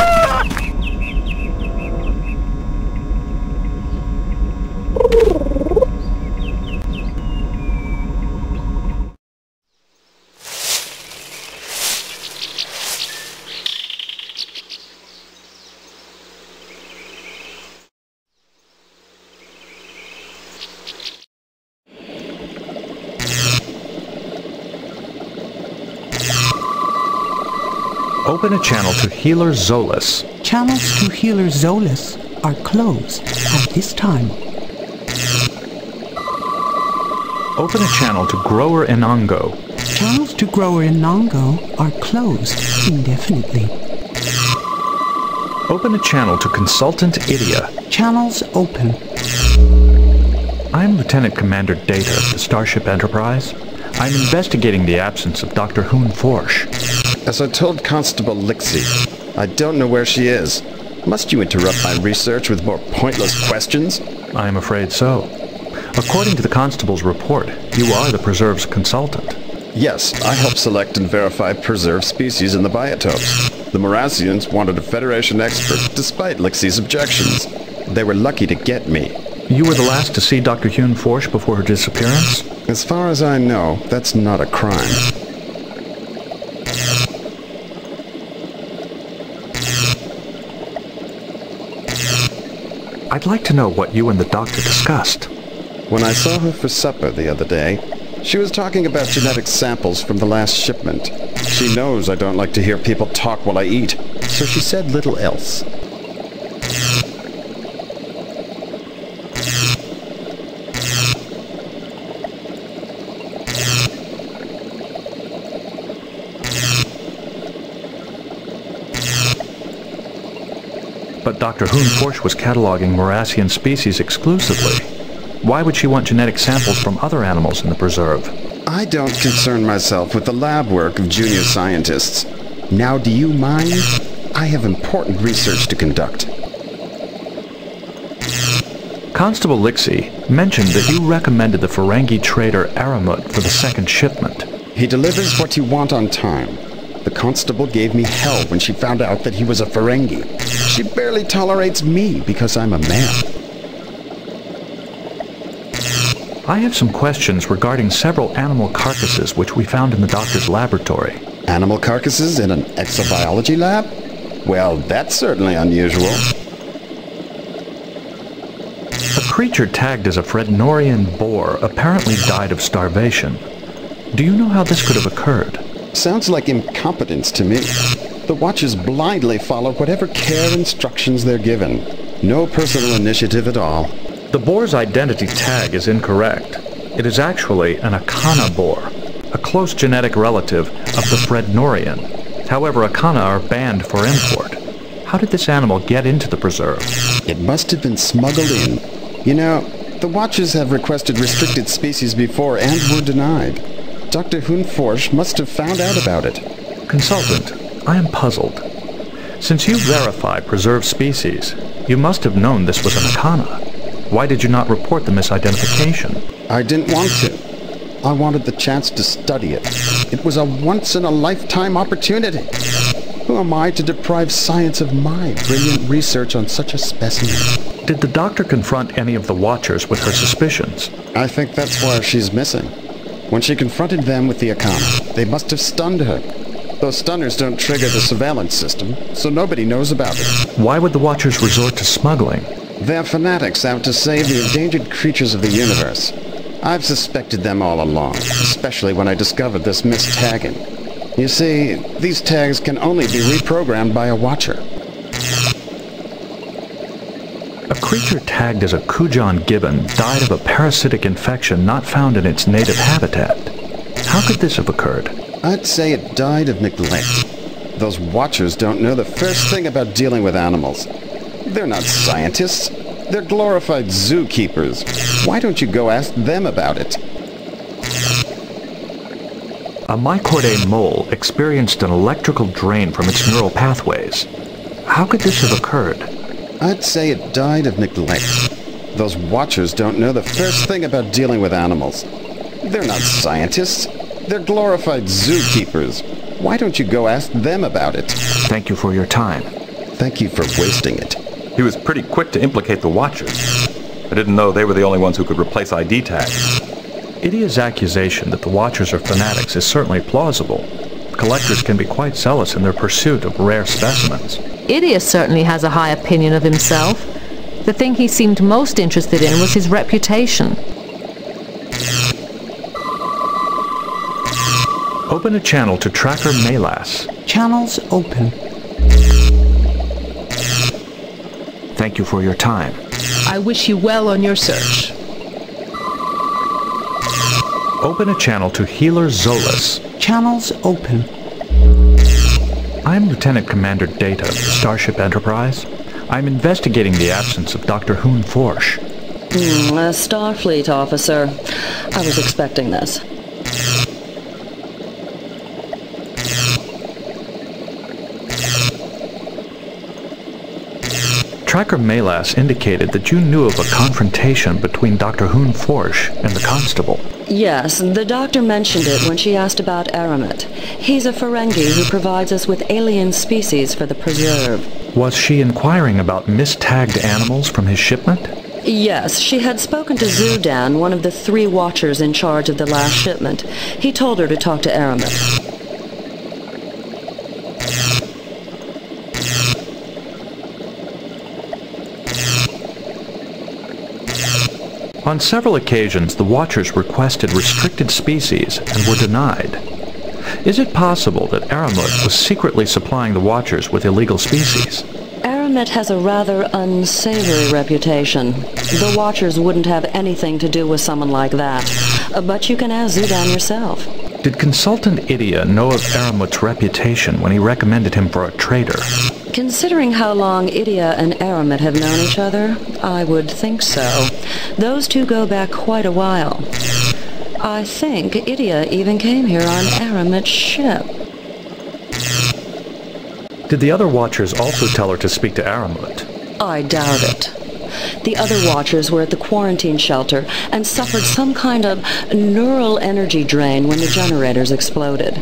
Open a channel to Healer Zolas. Channels to Healer Zolas are closed at this time. Open a channel to Grower Inongo. Channels to Grower Inongo are closed indefinitely. Open a channel to Consultant Idia. Channels open. I am Lieutenant Commander Data of the Starship Enterprise. I'm investigating the absence of Dr. Hunforsh. As I told Constable Lixie, I don't know where she is. Must you interrupt my research with more pointless questions? I am afraid so. According to the Constable's report, you are the Preserve's consultant. Yes, I helped select and verify preserved species in the biotopes. The Marasians wanted a Federation expert, despite Lixie's objections. They were lucky to get me. You were the last to see Dr. Hunforsh before her disappearance? As far as I know, that's not a crime. I'd like to know what you and the doctor discussed. When I saw her for supper the other day, she was talking about genetic samples from the last shipment. She knows I don't like to hear people talk while I eat, so she said little else. But Dr. Hunforsh was cataloging Marasian species exclusively. Why would she want genetic samples from other animals in the Preserve? I don't concern myself with the lab work of junior scientists. Now, do you mind? I have important research to conduct. Constable Lixie mentioned that you recommended the Ferengi trader Aramut for the second shipment. He delivers what you want on time. The Constable gave me hell when she found out that he was a Ferengi. She barely tolerates me because I'm a man. I have some questions regarding several animal carcasses which we found in the doctor's laboratory. Animal carcasses in an exobiology lab? Well, that's certainly unusual. A creature tagged as a Frednorian boar apparently died of starvation. Do you know how this could have occurred? Sounds like incompetence to me. The Watchers blindly follow whatever care instructions they're given. No personal initiative at all. The boar's identity tag is incorrect. It is actually an Akana boar, a close genetic relative of the Frednorian. However, Akana are banned for import. How did this animal get into the preserve? It must have been smuggled in. You know, the Watchers have requested restricted species before and were denied. Dr. Hunforsh must have found out about it. Consultant, I am puzzled. Since you verify preserved species, you must have known this was an Akana. Why did you not report the misidentification? I didn't want to. I wanted the chance to study it. It was a once-in-a-lifetime opportunity. Who am I to deprive science of my brilliant research on such a specimen? Did the doctor confront any of the Watchers with her suspicions? I think that's why she's missing. When she confronted them with the Akana, they must have stunned her. Those stunners don't trigger the surveillance system, so nobody knows about it. Why would the Watchers resort to smuggling? They're fanatics out to save the endangered creatures of the universe. I've suspected them all along, especially when I discovered this mistagging. You see, these tags can only be reprogrammed by a Watcher. A creature tagged as a Kujan gibbon died of a parasitic infection not found in its native habitat. How could this have occurred? I'd say it died of neglect. Those Watchers don't know the first thing about dealing with animals. They're not scientists. They're glorified zookeepers. Why don't you go ask them about it? A mycorrhizae mole experienced an electrical drain from its neural pathways. How could this have occurred? I'd say it died of neglect. Those Watchers don't know the first thing about dealing with animals. They're not scientists. They're glorified zookeepers. Why don't you go ask them about it? Thank you for your time. Thank you for wasting it. He was pretty quick to implicate the Watchers. I didn't know they were the only ones who could replace ID tags. Idia's accusation that the Watchers are fanatics is certainly plausible. Collectors can be quite zealous in their pursuit of rare specimens. Idia certainly has a high opinion of himself. The thing he seemed most interested in was his reputation. Open a channel to Tracker Melas. Channels open. Thank you for your time. I wish you well on your search. Open a channel to Healer Zolas. Channels open. I'm Lieutenant Commander Data of the Starship Enterprise. I'm investigating the absence of Dr. Hunforsh. A Starfleet officer. I was expecting this. Tracker Melas indicated that you knew of a confrontation between Dr. Hunforsh and the Constable. Yes, the doctor mentioned it when she asked about Aramet. He's a Ferengi who provides us with alien species for the preserve. Was she inquiring about mistagged animals from his shipment? Yes, she had spoken to Zudan, one of the 3 Watchers in charge of the last shipment. He told her to talk to Aramet. On several occasions, the Watchers requested restricted species and were denied. Is it possible that Aramut was secretly supplying the Watchers with illegal species? Aramet has a rather unsavory reputation. The Watchers wouldn't have anything to do with someone like that. But you can ask Zudan yourself. Did Consultant Idia know of Aramut's reputation when he recommended him for a traitor? Considering how long Idia and Aramet have known each other, I would think so. Those two go back quite a while. I think Idia even came here on Aramet's ship. Did the other Watchers also tell her to speak to Aramut? I doubt it. The other Watchers were at the quarantine shelter and suffered some kind of neural energy drain when the generators exploded.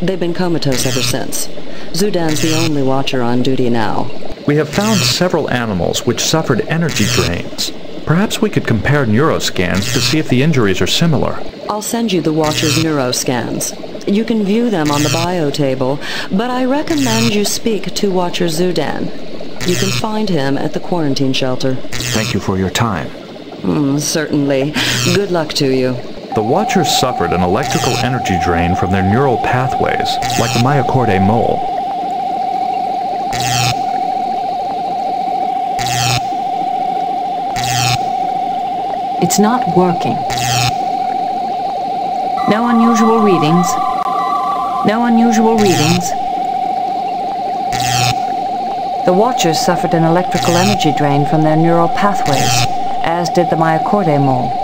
They've been comatose ever since. Zudan's the only Watcher on duty now. We have found several animals which suffered energy drains. Perhaps we could compare neuroscans to see if the injuries are similar. I'll send you the Watcher's neuroscans. You can view them on the bio table, but I recommend you speak to Watcher Zudan. You can find him at the quarantine shelter. Thank you for your time. Certainly. Good luck to you. The Watchers suffered an electrical energy drain from their neural pathways, like the mycorrhizae mole. It's not working. No unusual readings. No unusual readings. The Watchers suffered an electrical energy drain from their neural pathways, as did the Myocordae mole.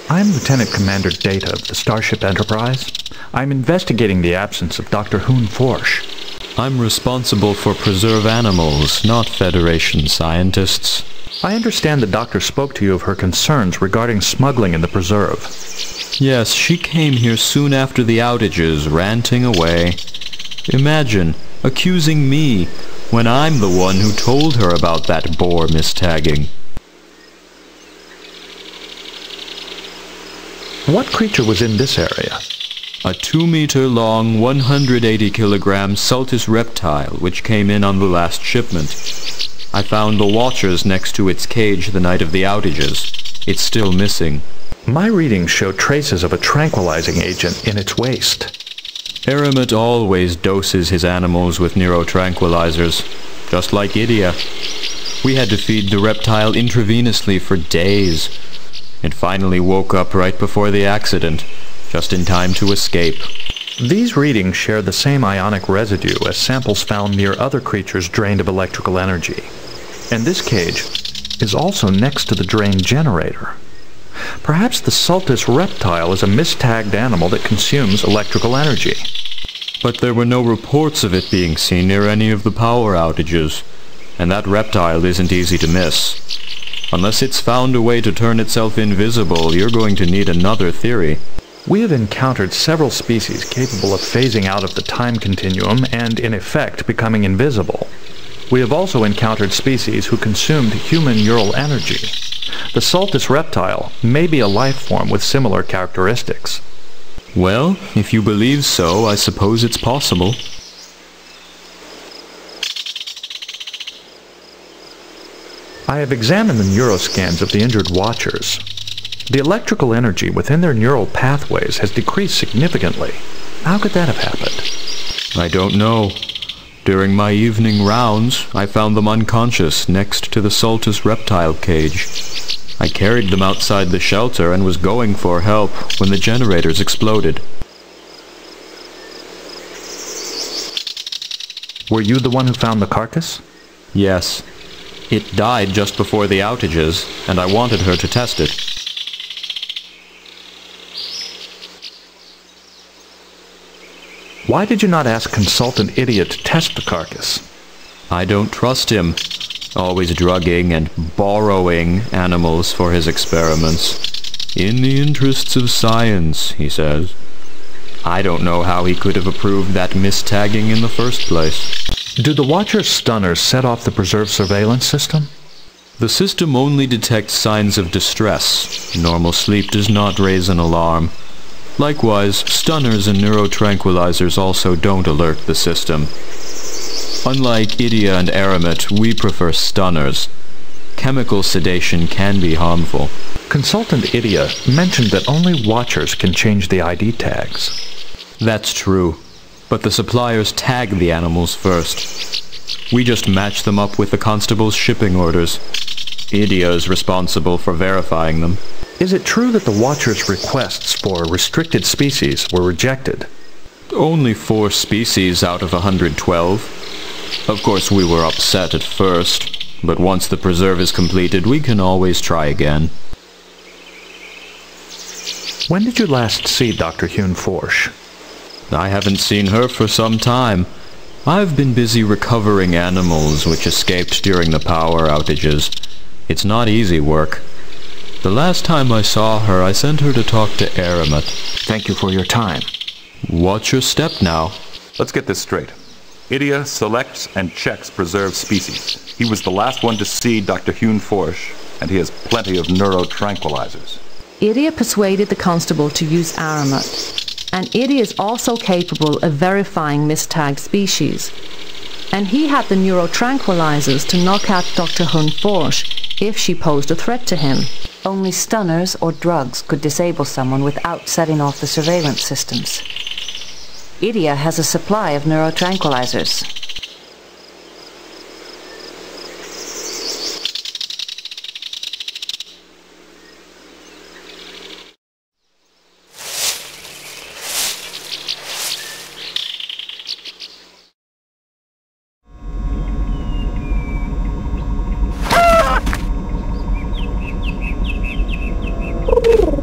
I'm Lieutenant Commander Data of the Starship Enterprise. I'm investigating the absence of Dr. Hoon Forsh. I'm responsible for preserve animals, not Federation scientists. I understand the doctor spoke to you of her concerns regarding smuggling in the preserve. Yes, she came here soon after the outages, ranting away. Imagine, accusing me, when I'm the one who told her about that Bohr mistagging. What creature was in this area? A 2-meter-long, 180-kilogram Sultus reptile, which came in on the last shipment. I found the Watchers next to its cage the night of the outages. It's still missing. My readings show traces of a tranquilizing agent in its waste. Aramet always doses his animals with neurotranquilizers, just like Idia. We had to feed the reptile intravenously for days. It finally woke up right before the accident, just in time to escape. These readings share the same ionic residue as samples found near other creatures drained of electrical energy. And this cage is also next to the drained generator. Perhaps the Sultus reptile is a mistagged animal that consumes electrical energy. But there were no reports of it being seen near any of the power outages, and that reptile isn't easy to miss. Unless it's found a way to turn itself invisible, you're going to need another theory. We have encountered several species capable of phasing out of the time continuum and, in effect, becoming invisible. We have also encountered species who consumed human neural energy. The Sultus reptile may be a life form with similar characteristics. Well, if you believe so, I suppose it's possible. I have examined the neuroscans of the injured Watchers. The electrical energy within their neural pathways has decreased significantly. How could that have happened? I don't know. During my evening rounds, I found them unconscious next to the Sultus reptile cage. I carried them outside the shelter and was going for help when the generators exploded. Were you the one who found the carcass? Yes. It died just before the outages, and I wanted her to test it. Why did you not ask Consultant Idia to test the carcass? I don't trust him. Always drugging and borrowing animals for his experiments. In the interests of science, he says. I don't know how he could have approved that mistagging in the first place. Do the Watcher's stunners set off the preserve surveillance system? The system only detects signs of distress. Normal sleep does not raise an alarm. Likewise, stunners and neurotranquilizers also don't alert the system. Unlike Idia and Aramet, we prefer stunners. Chemical sedation can be harmful. Consultant Idia mentioned that only Watchers can change the ID tags. That's true, but the suppliers tag the animals first. We just match them up with the constable's shipping orders. Idia is responsible for verifying them. Is it true that the Watchers' requests for restricted species were rejected? Only 4 species out of 112. Of course, we were upset at first, but once the preserve is completed, we can always try again. When did you last see Dr. Hoon Forsh? I haven't seen her for some time. I've been busy recovering animals which escaped during the power outages. It's not easy work. The last time I saw her, I sent her to talk to Aramet. Thank you for your time. Watch your step now. Let's get this straight. Idia selects and checks preserved species. He was the last one to see Dr. Hoon Forsh, and he has plenty of neurotranquilizers. Idia persuaded the constable to use Aramat, and Idia is also capable of verifying mistagged species. And he had the neurotranquilizers to knock out Dr. Hunforsh if she posed a threat to him. Only stunners or drugs could disable someone without setting off the surveillance systems. Idia has a supply of neurotranquilizers.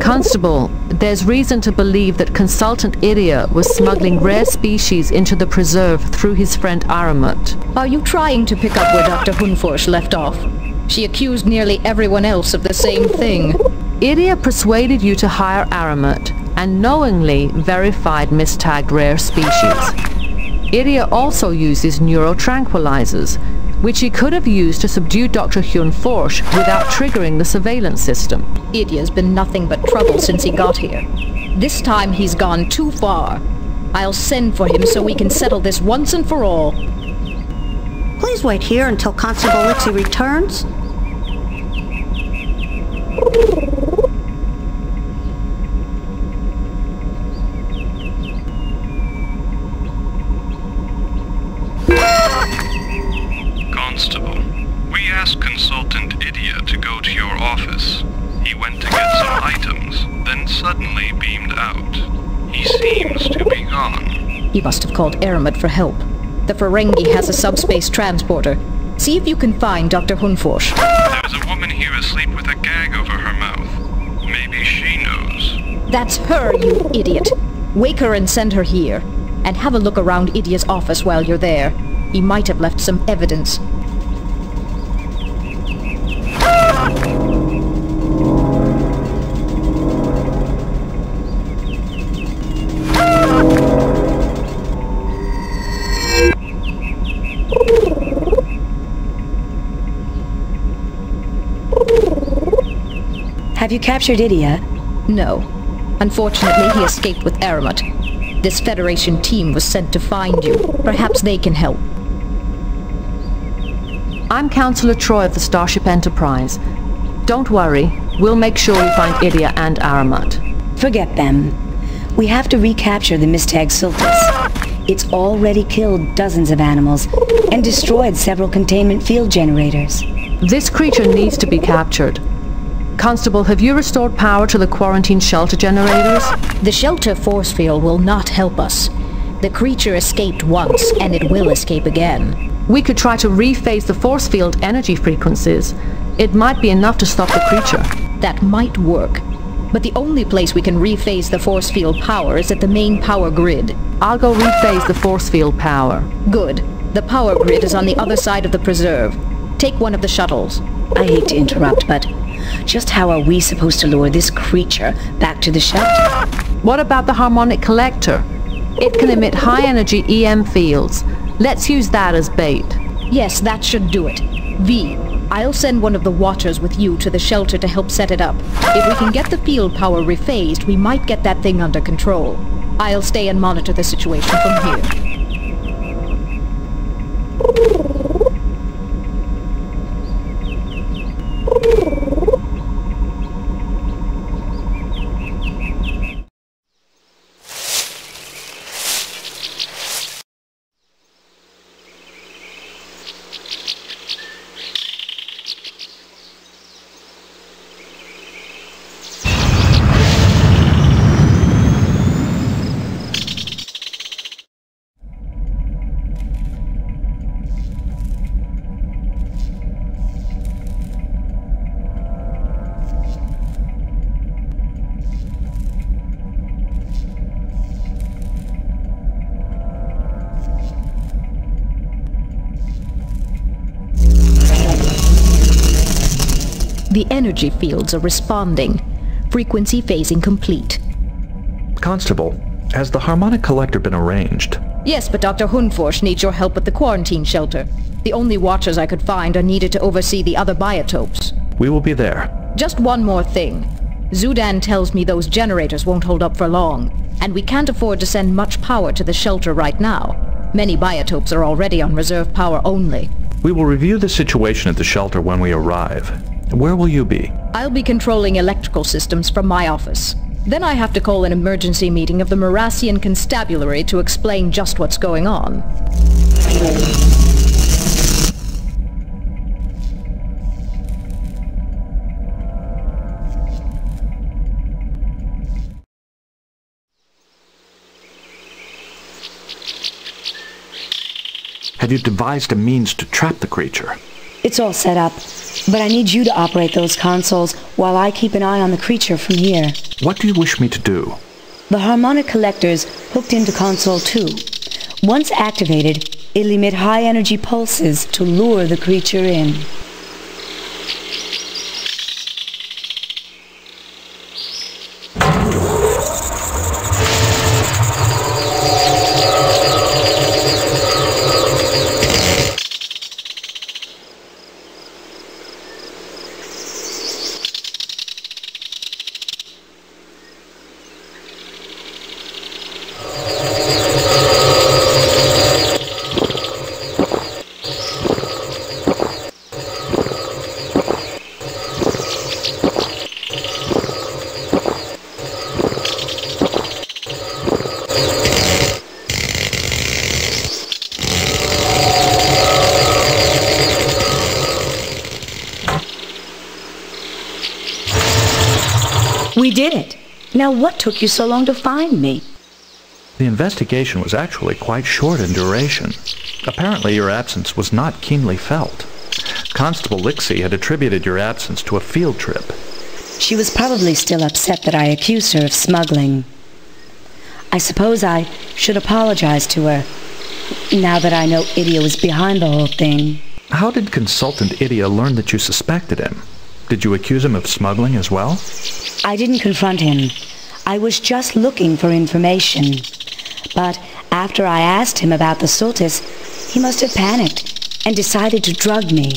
Constable, there's reason to believe that Consultant Idia was smuggling rare species into the preserve through his friend Aramat. Are you trying to pick up where Dr. Hunforsh left off? She accused nearly everyone else of the same thing. Idia persuaded you to hire Aramat and knowingly verified mistagged rare species. Idia also uses neurotranquilizers, which he could have used to subdue Dr. Hunforsh without triggering the surveillance system. Idia's been nothing but trouble since he got here. This time he's gone too far. I'll send for him so we can settle this once and for all. Please wait here until Constable Lixie returns. Constable, we asked Consultant Idia to go to your office. He went to get some items, then suddenly beamed out. He seems to be gone. He must have called Aramat for help. The Ferengi has a subspace transporter. See if you can find Dr. Hunforsh. There's a woman here asleep with a gag over her mouth. Maybe she knows. That's her, you idiot. Wake her and send her here. And have a look around Idia's office while you're there. He might have left some evidence. Have you captured Idia? No. Unfortunately, he escaped with Aramat. This Federation team was sent to find you. Perhaps they can help. I'm Counselor Troy of the Starship Enterprise. Don't worry, we'll make sure we find Idia and Aramat. Forget them. We have to recapture the Mistag Sultus. It's already killed dozens of animals and destroyed several containment field generators. This creature needs to be captured. Constable, have you restored power to the quarantine shelter generators? The shelter force field will not help us. The creature escaped once, and it will escape again. We could try to rephase the force field energy frequencies. It might be enough to stop the creature. That might work. But the only place we can rephase the force field power is at the main power grid. I'll go rephase the force field power. Good. The power grid is on the other side of the preserve. Take one of the shuttles. I hate to interrupt, but just how are we supposed to lure this creature back to the shelter? What about the harmonic collector? It can emit high-energy EM fields. Let's use that as bait. Yes, that should do it. V, I'll send one of the Watchers with you to the shelter to help set it up. If we can get the field power rephased, we might get that thing under control. I'll stay and monitor the situation from here. The energy fields are responding. Frequency phasing complete. Constable, has the harmonic collector been arranged? Yes, but Dr. Hunforsh needs your help with the quarantine shelter. The only Watchers I could find are needed to oversee the other biotopes. We will be there. Just one more thing. Zudan tells me those generators won't hold up for long, and we can't afford to send much power to the shelter right now. Many biotopes are already on reserve power only. We will review the situation at the shelter when we arrive. Where will you be? I'll be controlling electrical systems from my office. Then I have to call an emergency meeting of the Marassian Constabulary to explain just what's going on. Have you devised a means to trap the creature? It's all set up, but I need you to operate those consoles while I keep an eye on the creature from here. What do you wish me to do? The harmonic collector's hooked into console 2. Once activated, it'll emit high-energy pulses to lure the creature in. We did it. Now what took you so long to find me? The investigation was actually quite short in duration. Apparently your absence was not keenly felt. Constable Lixie had attributed your absence to a field trip. She was probably still upset that I accused her of smuggling. I suppose I should apologize to her, now that I know Idia was behind the whole thing. How did Consultant Idia learn that you suspected him? Did you accuse him of smuggling as well? I didn't confront him. I was just looking for information. But after I asked him about the Sultus, he must have panicked and decided to drug me.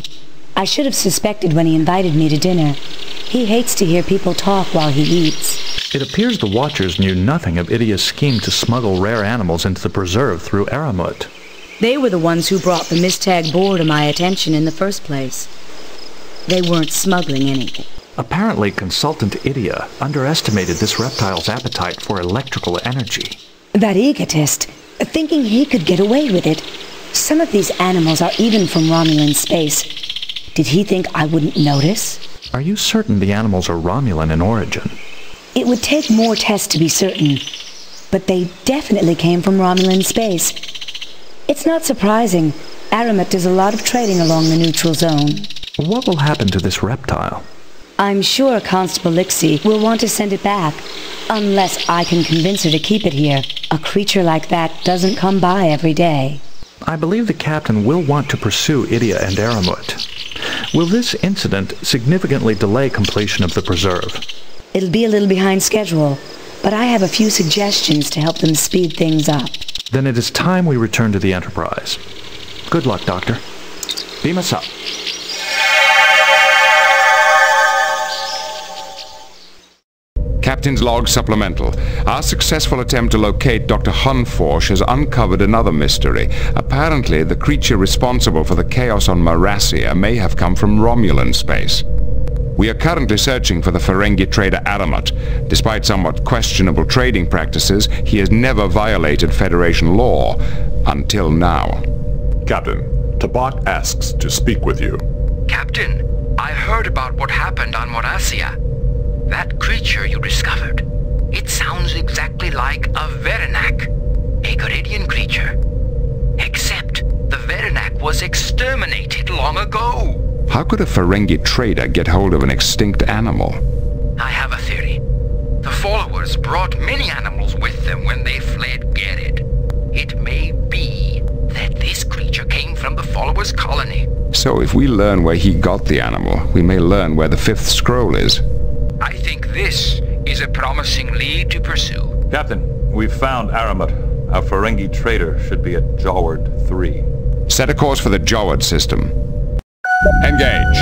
I should have suspected when he invited me to dinner. He hates to hear people talk while he eats. It appears the Watchers knew nothing of Idia's scheme to smuggle rare animals into the preserve through Aramut. They were the ones who brought the Mistag boar to my attention in the first place. They weren't smuggling anything. Apparently, Consultant Idia underestimated this reptile's appetite for electrical energy. That egotist, thinking he could get away with it. Some of these animals are even from Romulan space. Did he think I wouldn't notice? Are you certain the animals are Romulan in origin? It would take more tests to be certain, but they definitely came from Romulan space. It's not surprising. Aramut does a lot of trading along the neutral zone. What will happen to this reptile? I'm sure Constable Lixie will want to send it back, unless I can convince her to keep it here. A creature like that doesn't come by every day. I believe the captain will want to pursue Idia and Aramut. Will this incident significantly delay completion of the preserve? It'll be a little behind schedule, but I have a few suggestions to help them speed things up. Then it is time we return to the Enterprise. Good luck, Doctor. Beam us up. Captain's Log Supplemental. Our successful attempt to locate Dr. Hunforsh has uncovered another mystery. Apparently, the creature responsible for the chaos on Marassia may have come from Romulan space. We are currently searching for the Ferengi trader Aramut. Despite somewhat questionable trading practices, he has never violated Federation law. Until now. Captain, Tabak asks to speak with you. Captain, I heard about what happened on Marassia. That creature you discovered, it sounds exactly like a Verenak, a Garidian creature. Except the Verenak was exterminated long ago. How could a Ferengi trader get hold of an extinct animal? I have a theory. The followers brought many animals with them when they fled Gerid. It may be that this creature came from the followers' colony. So if we learn where he got the animal, we may learn where the fifth scroll is. I think this is a promising lead to pursue. Captain, we've found Aramut. Our Ferengi trader should be at Jaward 3. Set a course for the Jaward system. Engage.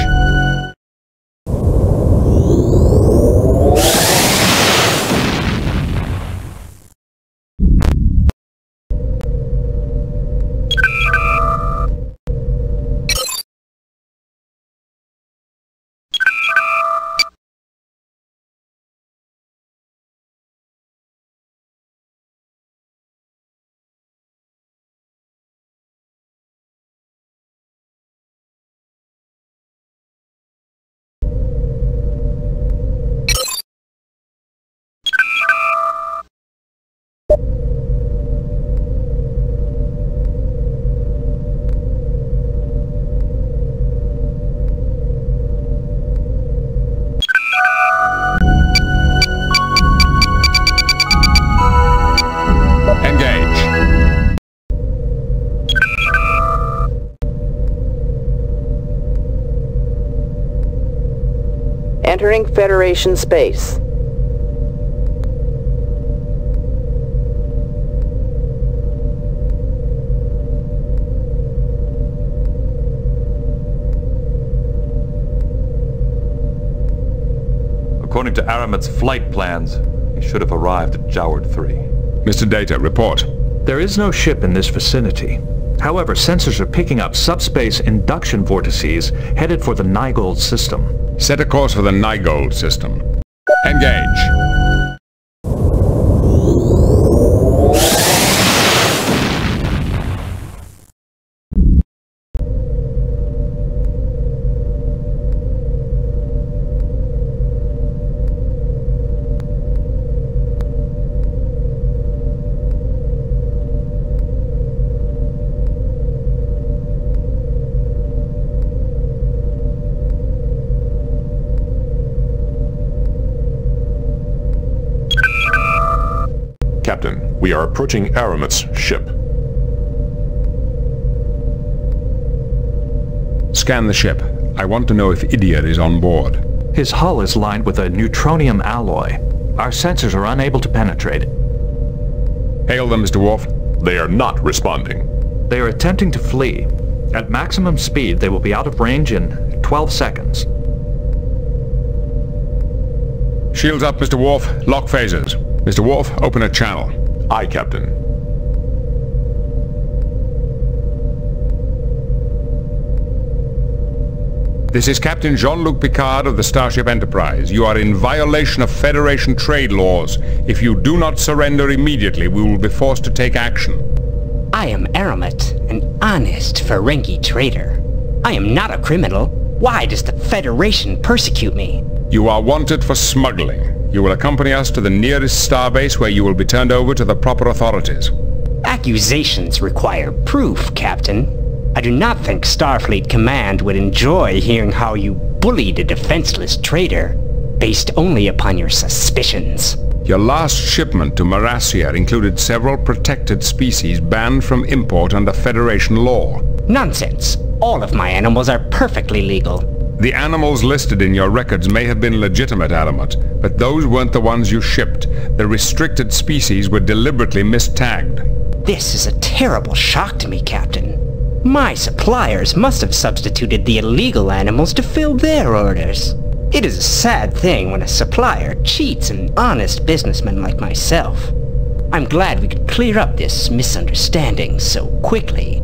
entering Federation space. According to Aramit's flight plans, he should have arrived at Joward 3. Mr. Data, report. There is no ship in this vicinity. However, sensors are picking up subspace induction vortices headed for the Nygold system. Set a course for the Nygold system. Engage. Captain, we are approaching Aramit's ship. Scan the ship. I want to know if Idiot is on board. His hull is lined with a neutronium alloy. Our sensors are unable to penetrate. Hail them, Mr. Worf. They are not responding. They are attempting to flee. At maximum speed, they will be out of range in 12 seconds. Shields up, Mr. Worf. Lock phasers. Mr. Worf, open a channel. Aye, Captain. This is Captain Jean-Luc Picard of the Starship Enterprise. You are in violation of Federation trade laws. If you do not surrender immediately, we will be forced to take action. I am Aramet, an honest Ferengi trader. I am not a criminal. Why does the Federation persecute me? You are wanted for smuggling. You will accompany us to the nearest starbase where you will be turned over to the proper authorities. Accusations require proof, Captain. I do not think Starfleet Command would enjoy hearing how you bullied a defenseless trader, based only upon your suspicions. Your last shipment to Marasia included several protected species banned from import under Federation law. Nonsense. All of my animals are perfectly legal. The animals listed in your records may have been legitimate, Aramet, but those weren't the ones you shipped. The restricted species were deliberately mistagged. This is a terrible shock to me, Captain. My suppliers must have substituted the illegal animals to fill their orders. It is a sad thing when a supplier cheats an honest businessman like myself. I'm glad we could clear up this misunderstanding so quickly.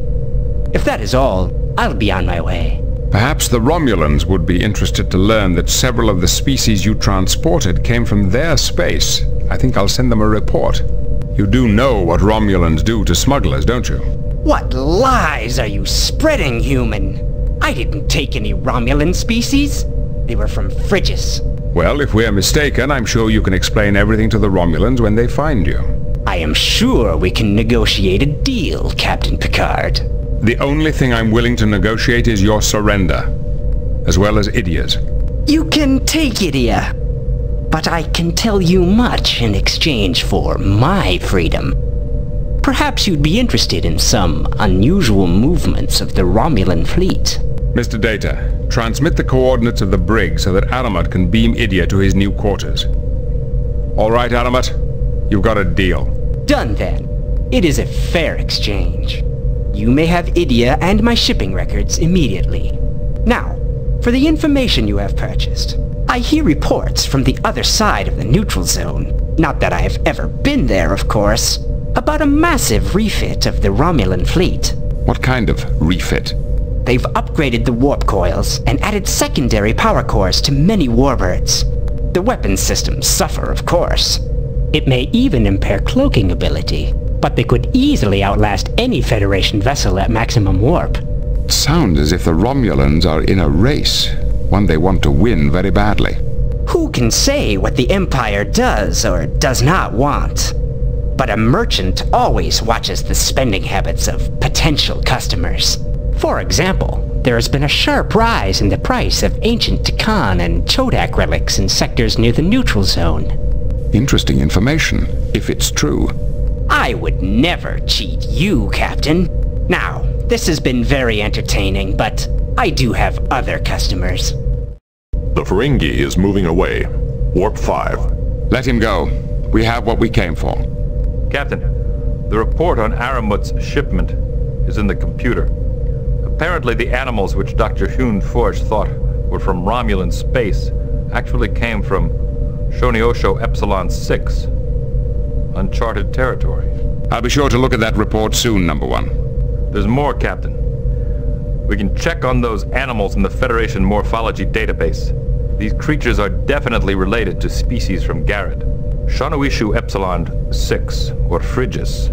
If that is all, I'll be on my way. Perhaps the Romulans would be interested to learn that several of the species you transported came from their space. I think I'll send them a report. You do know what Romulans do to smugglers, don't you? What lies are you spreading, human? I didn't take any Romulan species. They were from Frigis. Well, if we're mistaken, I'm sure you can explain everything to the Romulans when they find you. I am sure we can negotiate a deal, Captain Picard. The only thing I'm willing to negotiate is your surrender, as well as Idia's. You can take Idia, but I can tell you much in exchange for my freedom. Perhaps you'd be interested in some unusual movements of the Romulan fleet. Mr. Data, transmit the coordinates of the brig so that Aramet can beam Idia to his new quarters. All right, Aramet, you've got a deal. Done then. It is a fair exchange. You may have Idia and my shipping records immediately. Now, for the information you have purchased. I hear reports from the other side of the neutral zone, not that I have ever been there, of course, about a massive refit of the Romulan fleet. What kind of refit? They've upgraded the warp coils and added secondary power cores to many warbirds. The weapons systems suffer, of course. It may even impair cloaking ability, but they could easily outlast any Federation vessel at maximum warp. It sounds as if the Romulans are in a race, one they want to win very badly. Who can say what the Empire does or does not want? But a merchant always watches the spending habits of potential customers. For example, there has been a sharp rise in the price of ancient Tikan and Chodak relics in sectors near the neutral zone. Interesting information, if it's true. I would never cheat you, Captain. Now, this has been very entertaining, but I do have other customers. The Ferengi is moving away. Warp 5. Let him go. We have what we came for. Captain, the report on Aramut's shipment is in the computer. Apparently the animals which Dr. Hune Forge thought were from Romulan space actually came from Shoniosho Epsilon 6, uncharted territory. I'll be sure to look at that report soon, Number 1. There's more, Captain. We can check on those animals in the Federation morphology database. These creatures are definitely related to species from Garrett. Shanoishu Epsilon 6, or Phrygus,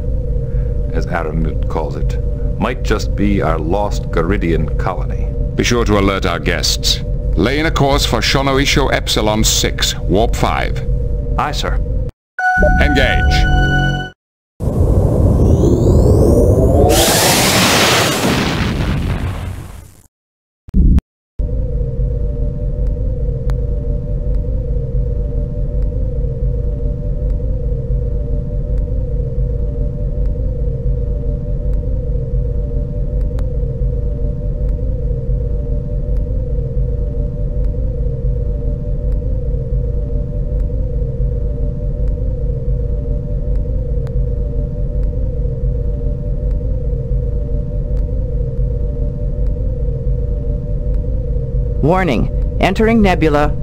as Aramut calls it, might just be our lost Garidian colony. Be sure to alert our guests. Lay in a course for Shanoisho Epsilon 6, Warp 5. Aye, sir. Engage. Warning. Entering nebula.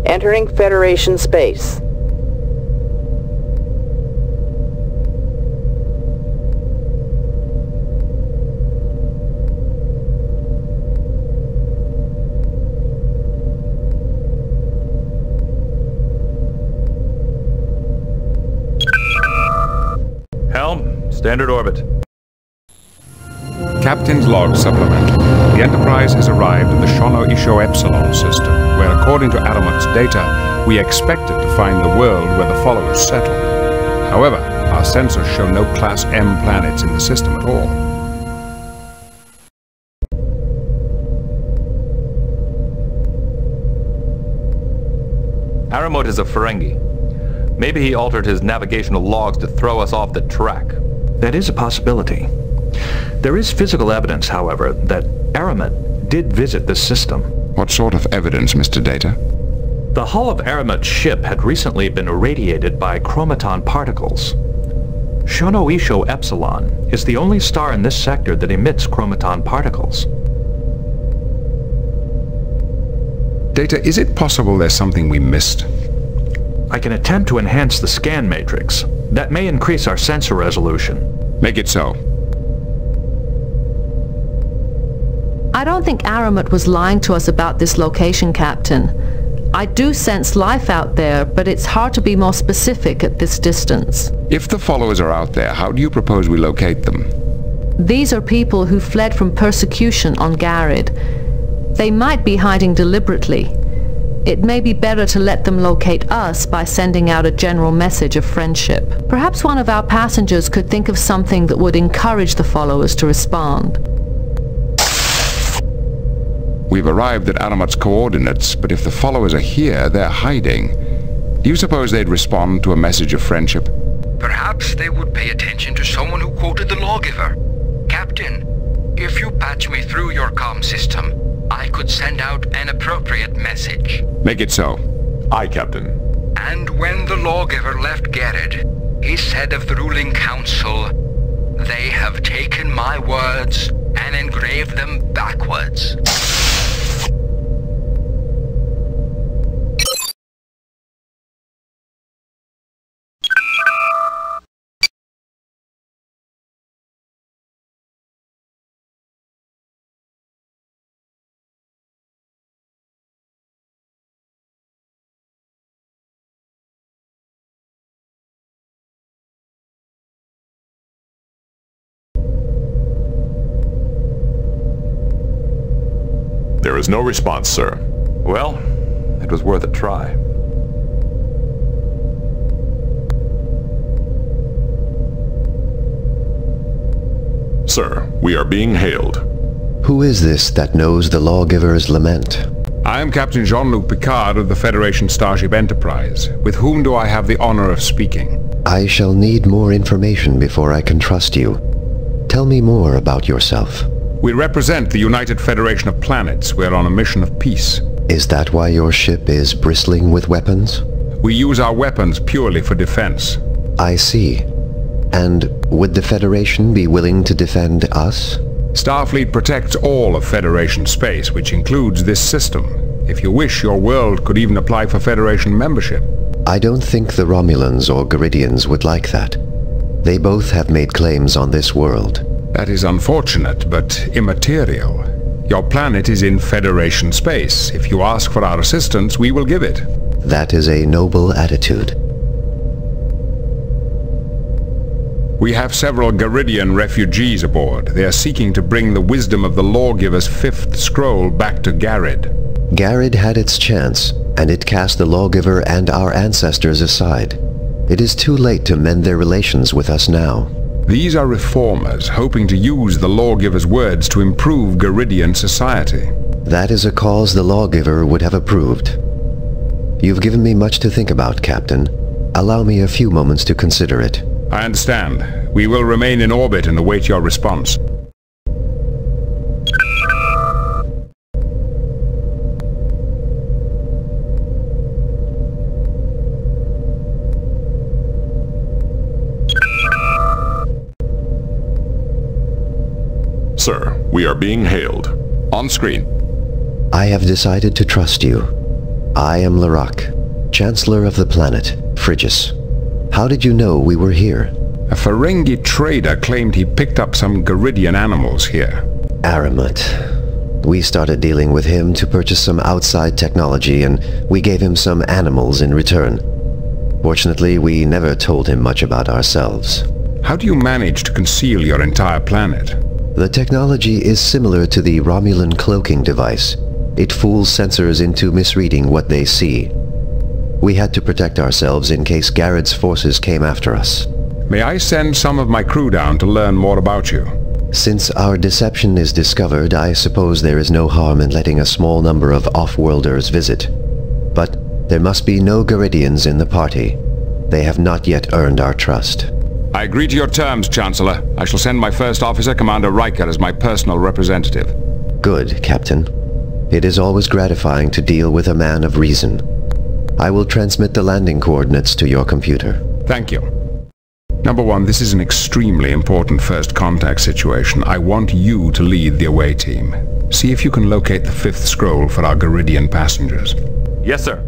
Entering Federation space. Helm, standard orbit. Captain's log supplemental. The Enterprise has arrived at the Shanoisho Epsilon system, where according to Aramut's data, we expected to find the world where the followers settled. However, our sensors show no Class M planets in the system at all. Aramut is a Ferengi. Maybe he altered his navigational logs to throw us off the track. That is a possibility. There is physical evidence, however, that Aramut did visit this system. What sort of evidence, Mr. Data? The hull of Aramut's ship had recently been irradiated by chromaton particles. Shanoisho Epsilon is the only star in this sector that emits chromaton particles. Data, is it possible there's something we missed? I can attempt to enhance the scan matrix. That may increase our sensor resolution. Make it so. I don't think Aramut was lying to us about this location, Captain. I do sense life out there, but it's hard to be more specific at this distance. If the followers are out there, how do you propose we locate them? These are people who fled from persecution on Garrett. They might be hiding deliberately. It may be better to let them locate us by sending out a general message of friendship. Perhaps one of our passengers could think of something that would encourage the followers to respond. We've arrived at Aramut's coordinates, but if the followers are here, they're hiding. Do you suppose they'd respond to a message of friendship? Perhaps they would pay attention to someone who quoted the lawgiver. Captain, if you patch me through your comm system, I could send out an appropriate message. Make it so. Aye, Captain. And when the lawgiver left Garrett, he said of the ruling council, "They have taken my words and engraved them backwards." There is no response, sir. Well, it was worth a try. Sir, we are being hailed. Who is this that knows the lawgiver's lament? I am Captain Jean-Luc Picard of the Federation Starship Enterprise. With whom do I have the honor of speaking? I shall need more information before I can trust you. Tell me more about yourself. We represent the United Federation of Planets. We are on a mission of peace. Is that why your ship is bristling with weapons? We use our weapons purely for defense. I see. And would the Federation be willing to defend us? Starfleet protects all of Federation space, which includes this system. If you wish, your world could even apply for Federation membership. I don't think the Romulans or Garidians would like that. They both have made claims on this world. That is unfortunate, but immaterial. Your planet is in Federation space. If you ask for our assistance, we will give it. That is a noble attitude. We have several Garidian refugees aboard. They are seeking to bring the wisdom of the lawgiver's fifth scroll back to Garrod. Garrod had its chance, and it cast the lawgiver and our ancestors aside. It is too late to mend their relations with us now. These are reformers, hoping to use the lawgiver's words to improve Garidian society. That is a cause the lawgiver would have approved. You've given me much to think about, Captain. Allow me a few moments to consider it. I understand. We will remain in orbit and await your response. Sir, we are being hailed. On screen. I have decided to trust you. I am Larak, Chancellor of the planet, Phrygia. How did you know we were here? A Ferengi trader claimed he picked up some Garidian animals here. Aramut. We started dealing with him to purchase some outside technology, and we gave him some animals in return. Fortunately, we never told him much about ourselves. How do you manage to conceal your entire planet? The technology is similar to the Romulan cloaking device. It fools sensors into misreading what they see. We had to protect ourselves in case Garrod's forces came after us. May I send some of my crew down to learn more about you? Since our deception is discovered, I suppose there is no harm in letting a small number of off-worlders visit. But there must be no Garidians in the party. They have not yet earned our trust. I agree to your terms, Chancellor. I shall send my first officer, Commander Riker, as my personal representative. Good, Captain. It is always gratifying to deal with a man of reason. I will transmit the landing coordinates to your computer. Thank you. Number one, this is an extremely important first contact situation. I want you to lead the away team. See if you can locate the fifth scroll for our Garidian passengers. Yes, sir.